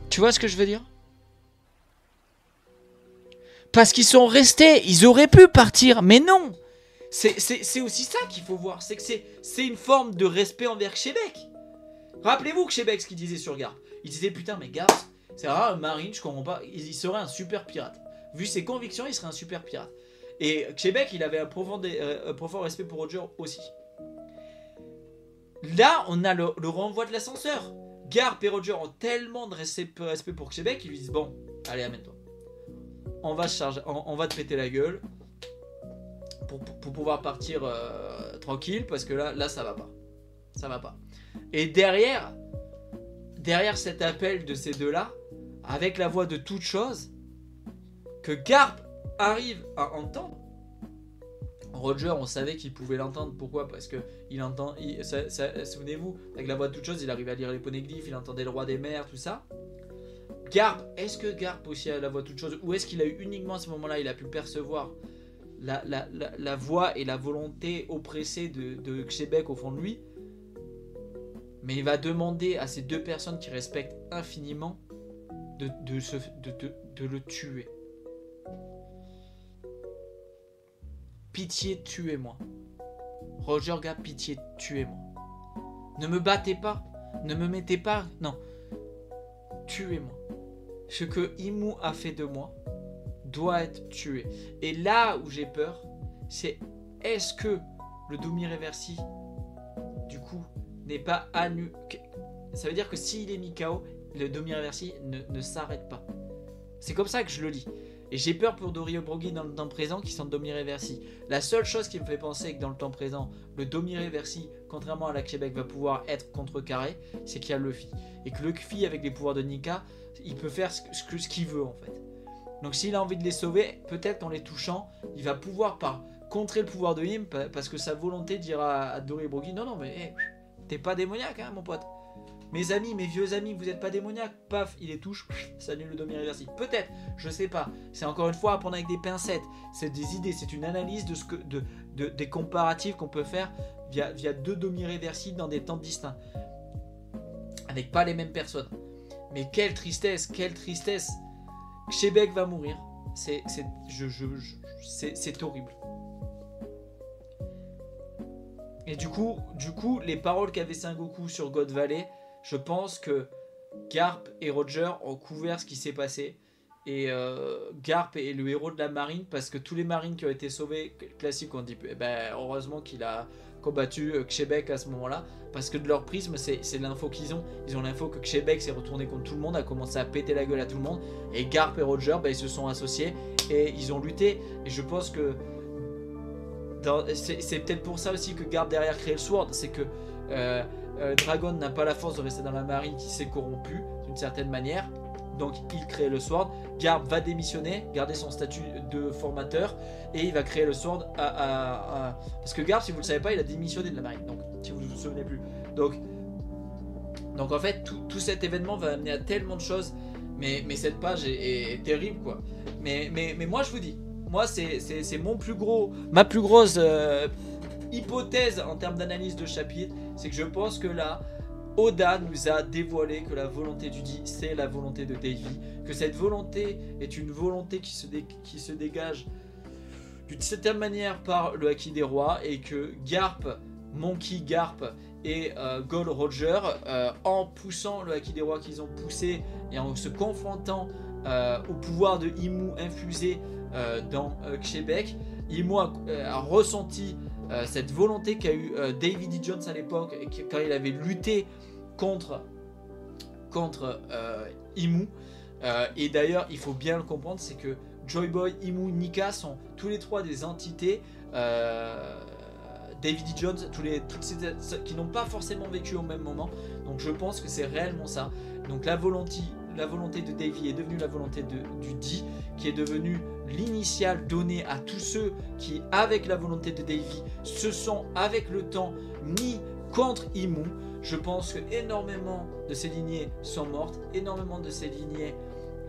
Tu vois ce que je veux dire? Parce qu'ils sont restés, ils auraient pu partir, mais non. C'est aussi ça qu'il faut voir, c'est que c'est une forme de respect envers Québec. Rappelez-vous Québec, ce qu'il disait sur Garp. Il disait, putain, mais Garp, c'est rare, un marine, je comprends pas, il serait un super pirate. Vu ses convictions, il serait un super pirate. Et Québec, il avait un profond respect pour Roger aussi. Là, on a le renvoi de l'ascenseur. Garp et Roger ont tellement de respect pour Québec qu'ils lui disent, bon, allez, amène-toi. On va te péter la gueule pour pouvoir partir tranquille, parce que là ça va pas. Ça va pas. Et derrière cet appel de ces deux-là, avec la voix de toute chose, que Garp arrive à entendre. Roger, on savait qu'il pouvait l'entendre. Pourquoi? Parce que il entend. Souvenez-vous, avec la voix de toute chose, il arrivait à lire les poneglyphes, il entendait le roi des mers, tout ça. Garp, est-ce que Garp aussi a la voix de toute chose, ou est-ce qu'il a eu uniquement à ce moment-là, il a pu percevoir la voix et la volonté oppressée de Québec au fond de lui? Mais il va demander à ces deux personnes qui respectent infiniment de le tuer. Pitié, tuez-moi. Roger, Garp, pitié, tuez-moi. Ne me battez pas. Ne me mettez pas. Non. Tuez-moi. Ce que Yemu a fait de moi doit être tué. Et là où j'ai peur, c'est est-ce que le Domire Reversi, du coup, n'est pas annulé? Ça veut dire que s'il est mis KO, le Domire Reversi ne s'arrête pas. C'est comme ça que je le lis. Et j'ai peur pour Dorio Brogui dans le temps présent qui sont Domire Reversi. La seule chose qui me fait penser que dans le temps présent, le Domire Reversi, contrairement à la Québec, va pouvoir être contrecarré, c'est qu'il y a Luffy. Et que Luffy, avec les pouvoirs de Nika, il peut faire ce qu'il veut en fait. Donc s'il a envie de les sauver, peut-être qu'en les touchant, il va pouvoir contrer le pouvoir de Him, parce que sa volonté dira à Dorio Brogui, non mais hey, t'es pas démoniaque hein mon pote. Mes amis, mes vieux amis, vous n'êtes pas démoniaques. Paf, il les touche, ça annule le Domire Reversi. Peut-être, je sais pas. C'est encore une fois à prendre avec des pincettes. C'est des idées, c'est une analyse des comparatifs qu'on peut faire via deux Domire Reversi dans des temps distincts. Avec pas les mêmes personnes. Mais quelle tristesse, quelle tristesse. Québec va mourir. C'est horrible. Et du coup, les paroles qu'avait Sengoku sur God Valley, je pense que Garp et Roger ont couvert ce qui s'est passé. Et Garp est le héros de la marine, parce que tous les marines qui ont été sauvés, classiques, ont dit heureusement qu'il a combattu Québec à ce moment-là, parce que de leur prisme, c'est l'info qu'ils ont. Ils ont l'info que Québec s'est retourné contre tout le monde, a commencé à péter la gueule à tout le monde. Et Garp et Roger, ils se sont associés et ils ont lutté. Et je pense que c'est peut-être pour ça aussi que Garp derrière crée le Sword, c'est que Dragon n'a pas la force de rester dans la marine, qui s'est corrompu d'une certaine manière, donc il crée le Sword. Garp va démissionner, garder son statut de formateur, et il va créer le Sword parce que Garp, si vous ne le savez pas, il a démissionné de la marine, donc si vous ne vous souvenez plus. Donc en fait tout cet événement va amener à tellement de choses, mais cette page est terrible quoi. Mais moi je vous dis, moi c'est ma plus grosse hypothèse en termes d'analyse de chapitre, c'est que je pense que là Oda nous a dévoilé que la volonté du dit, c'est la volonté de Davy, que cette volonté est une volonté qui se dégage d'une certaine manière par le Haki des rois, et que Garp, Monkey Garp et Gold Roger, en poussant le Haki des rois qu'ils ont poussé et en se confrontant au pouvoir de Imu infusé dans Québec. Imu a ressenti cette volonté qu'a eu David E. Jones à l'époque, quand il avait lutté contre Imu. Et d'ailleurs, il faut bien le comprendre, c'est que Joy Boy, Imu, Nika sont tous les trois des entités David E. Jones, toutes ces qui n'ont pas forcément vécu au même moment. Donc je pense que c'est réellement ça. Donc la volonté de Davy est devenue la volonté du D, qui est devenue l'initiale donnée à tous ceux qui, avec la volonté de Davy, se sont avec le temps mis contre Imu. Je pense que énormément de ces lignées sont mortes, énormément de ces lignées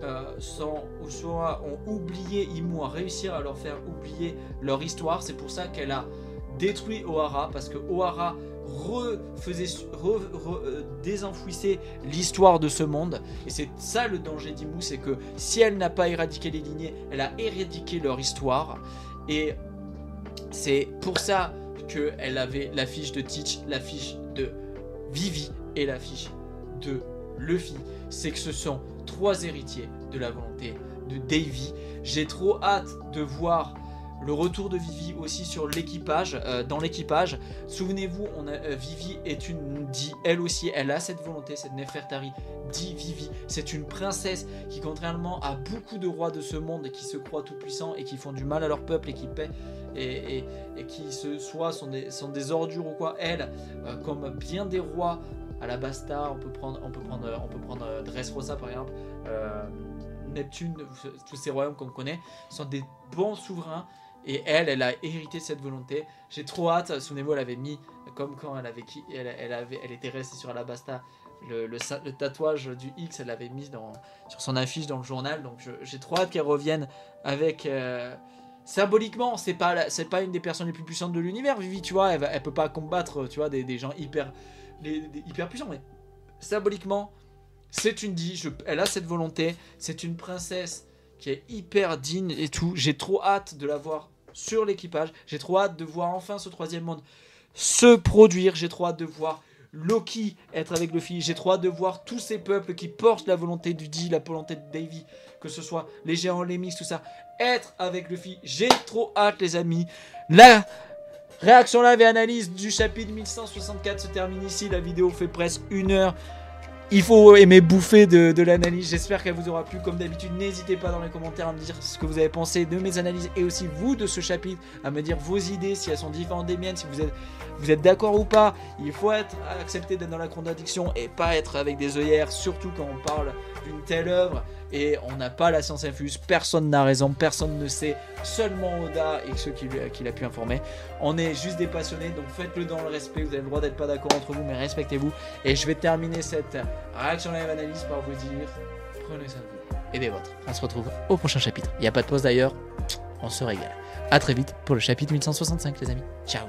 ont oublié Imu, a réussi à leur faire oublier leur histoire. C'est pour ça qu'elle a détruit Ohara, parce que Ohara désenfouissait l'histoire de ce monde. Et c'est ça le danger d'Imu, c'est que si elle n'a pas éradiqué les lignées, elle a éradiqué leur histoire. Et c'est pour ça qu'elle avait la fiche de Teach, la fiche de Vivi et la fiche de Luffy. C'est que ce sont trois héritiers de la volonté de Davy. J'ai trop hâte de voir le retour de Vivi aussi sur l'équipage, dans l'équipage. Souvenez-vous, Vivi est une dit, elle aussi, elle a cette volonté, cette Nefertari dit Vivi. C'est une princesse qui, contrairement à beaucoup de rois de ce monde qui se croient tout puissants et qui font du mal à leur peuple et qui paient et qui sont des ordures ou quoi, elle, comme bien des rois à la Basta, on peut prendre Dressrosa par exemple, Neptune, tous ces royaumes qu'on connaît sont des bons souverains. Et elle a hérité de cette volonté. J'ai trop hâte. Souvenez-vous, elle avait mis, comme quand elle était restée sur Alabasta, le tatouage du X, elle l'avait mis sur son affiche dans le journal. Donc j'ai trop hâte qu'elle revienne avec. Symboliquement, c'est pas une des personnes les plus puissantes de l'univers, Vivi, tu vois. Elle peut pas combattre, tu vois, des gens hyper puissants. Mais symboliquement, c'est une elle a cette volonté. C'est une princesse qui est hyper digne et tout. J'ai trop hâte de la voir sur l'équipage. J'ai trop hâte de voir enfin ce troisième monde se produire. J'ai trop hâte de voir Loki être avec Luffy. J'ai trop hâte de voir tous ces peuples qui portent la volonté du D, la volonté de Davy, que ce soit les géants, les mix, tout ça, être avec Luffy. J'ai trop hâte, les amis. La réaction live et analyse du chapitre 1164 se termine ici. La vidéo fait presque 1 heure. Il faut aimer bouffer de l'analyse. J'espère qu'elle vous aura plu. Comme d'habitude, n'hésitez pas dans les commentaires à me dire ce que vous avez pensé de mes analyses et aussi vous de ce chapitre, à me dire vos idées, si elles sont différentes des miennes, si vous êtes d'accord ou pas. Il faut accepter d'être dans la contradiction et pas être avec des œillères, surtout quand on parle d'une telle œuvre et on n'a pas la science infuse. Personne n'a raison, personne ne sait, seulement Oda et ceux qui l'a pu informer. On est juste des passionnés, donc faites-le dans le respect. Vous avez le droit d'être pas d'accord entre vous, mais respectez-vous. Et je vais terminer cette réaction live analyse par vous dire prenez soin de vous et des vôtres. On se retrouve au prochain chapitre. Il n'y a pas de pause d'ailleurs, on se régale. A très vite pour le chapitre 1165 les amis. Ciao.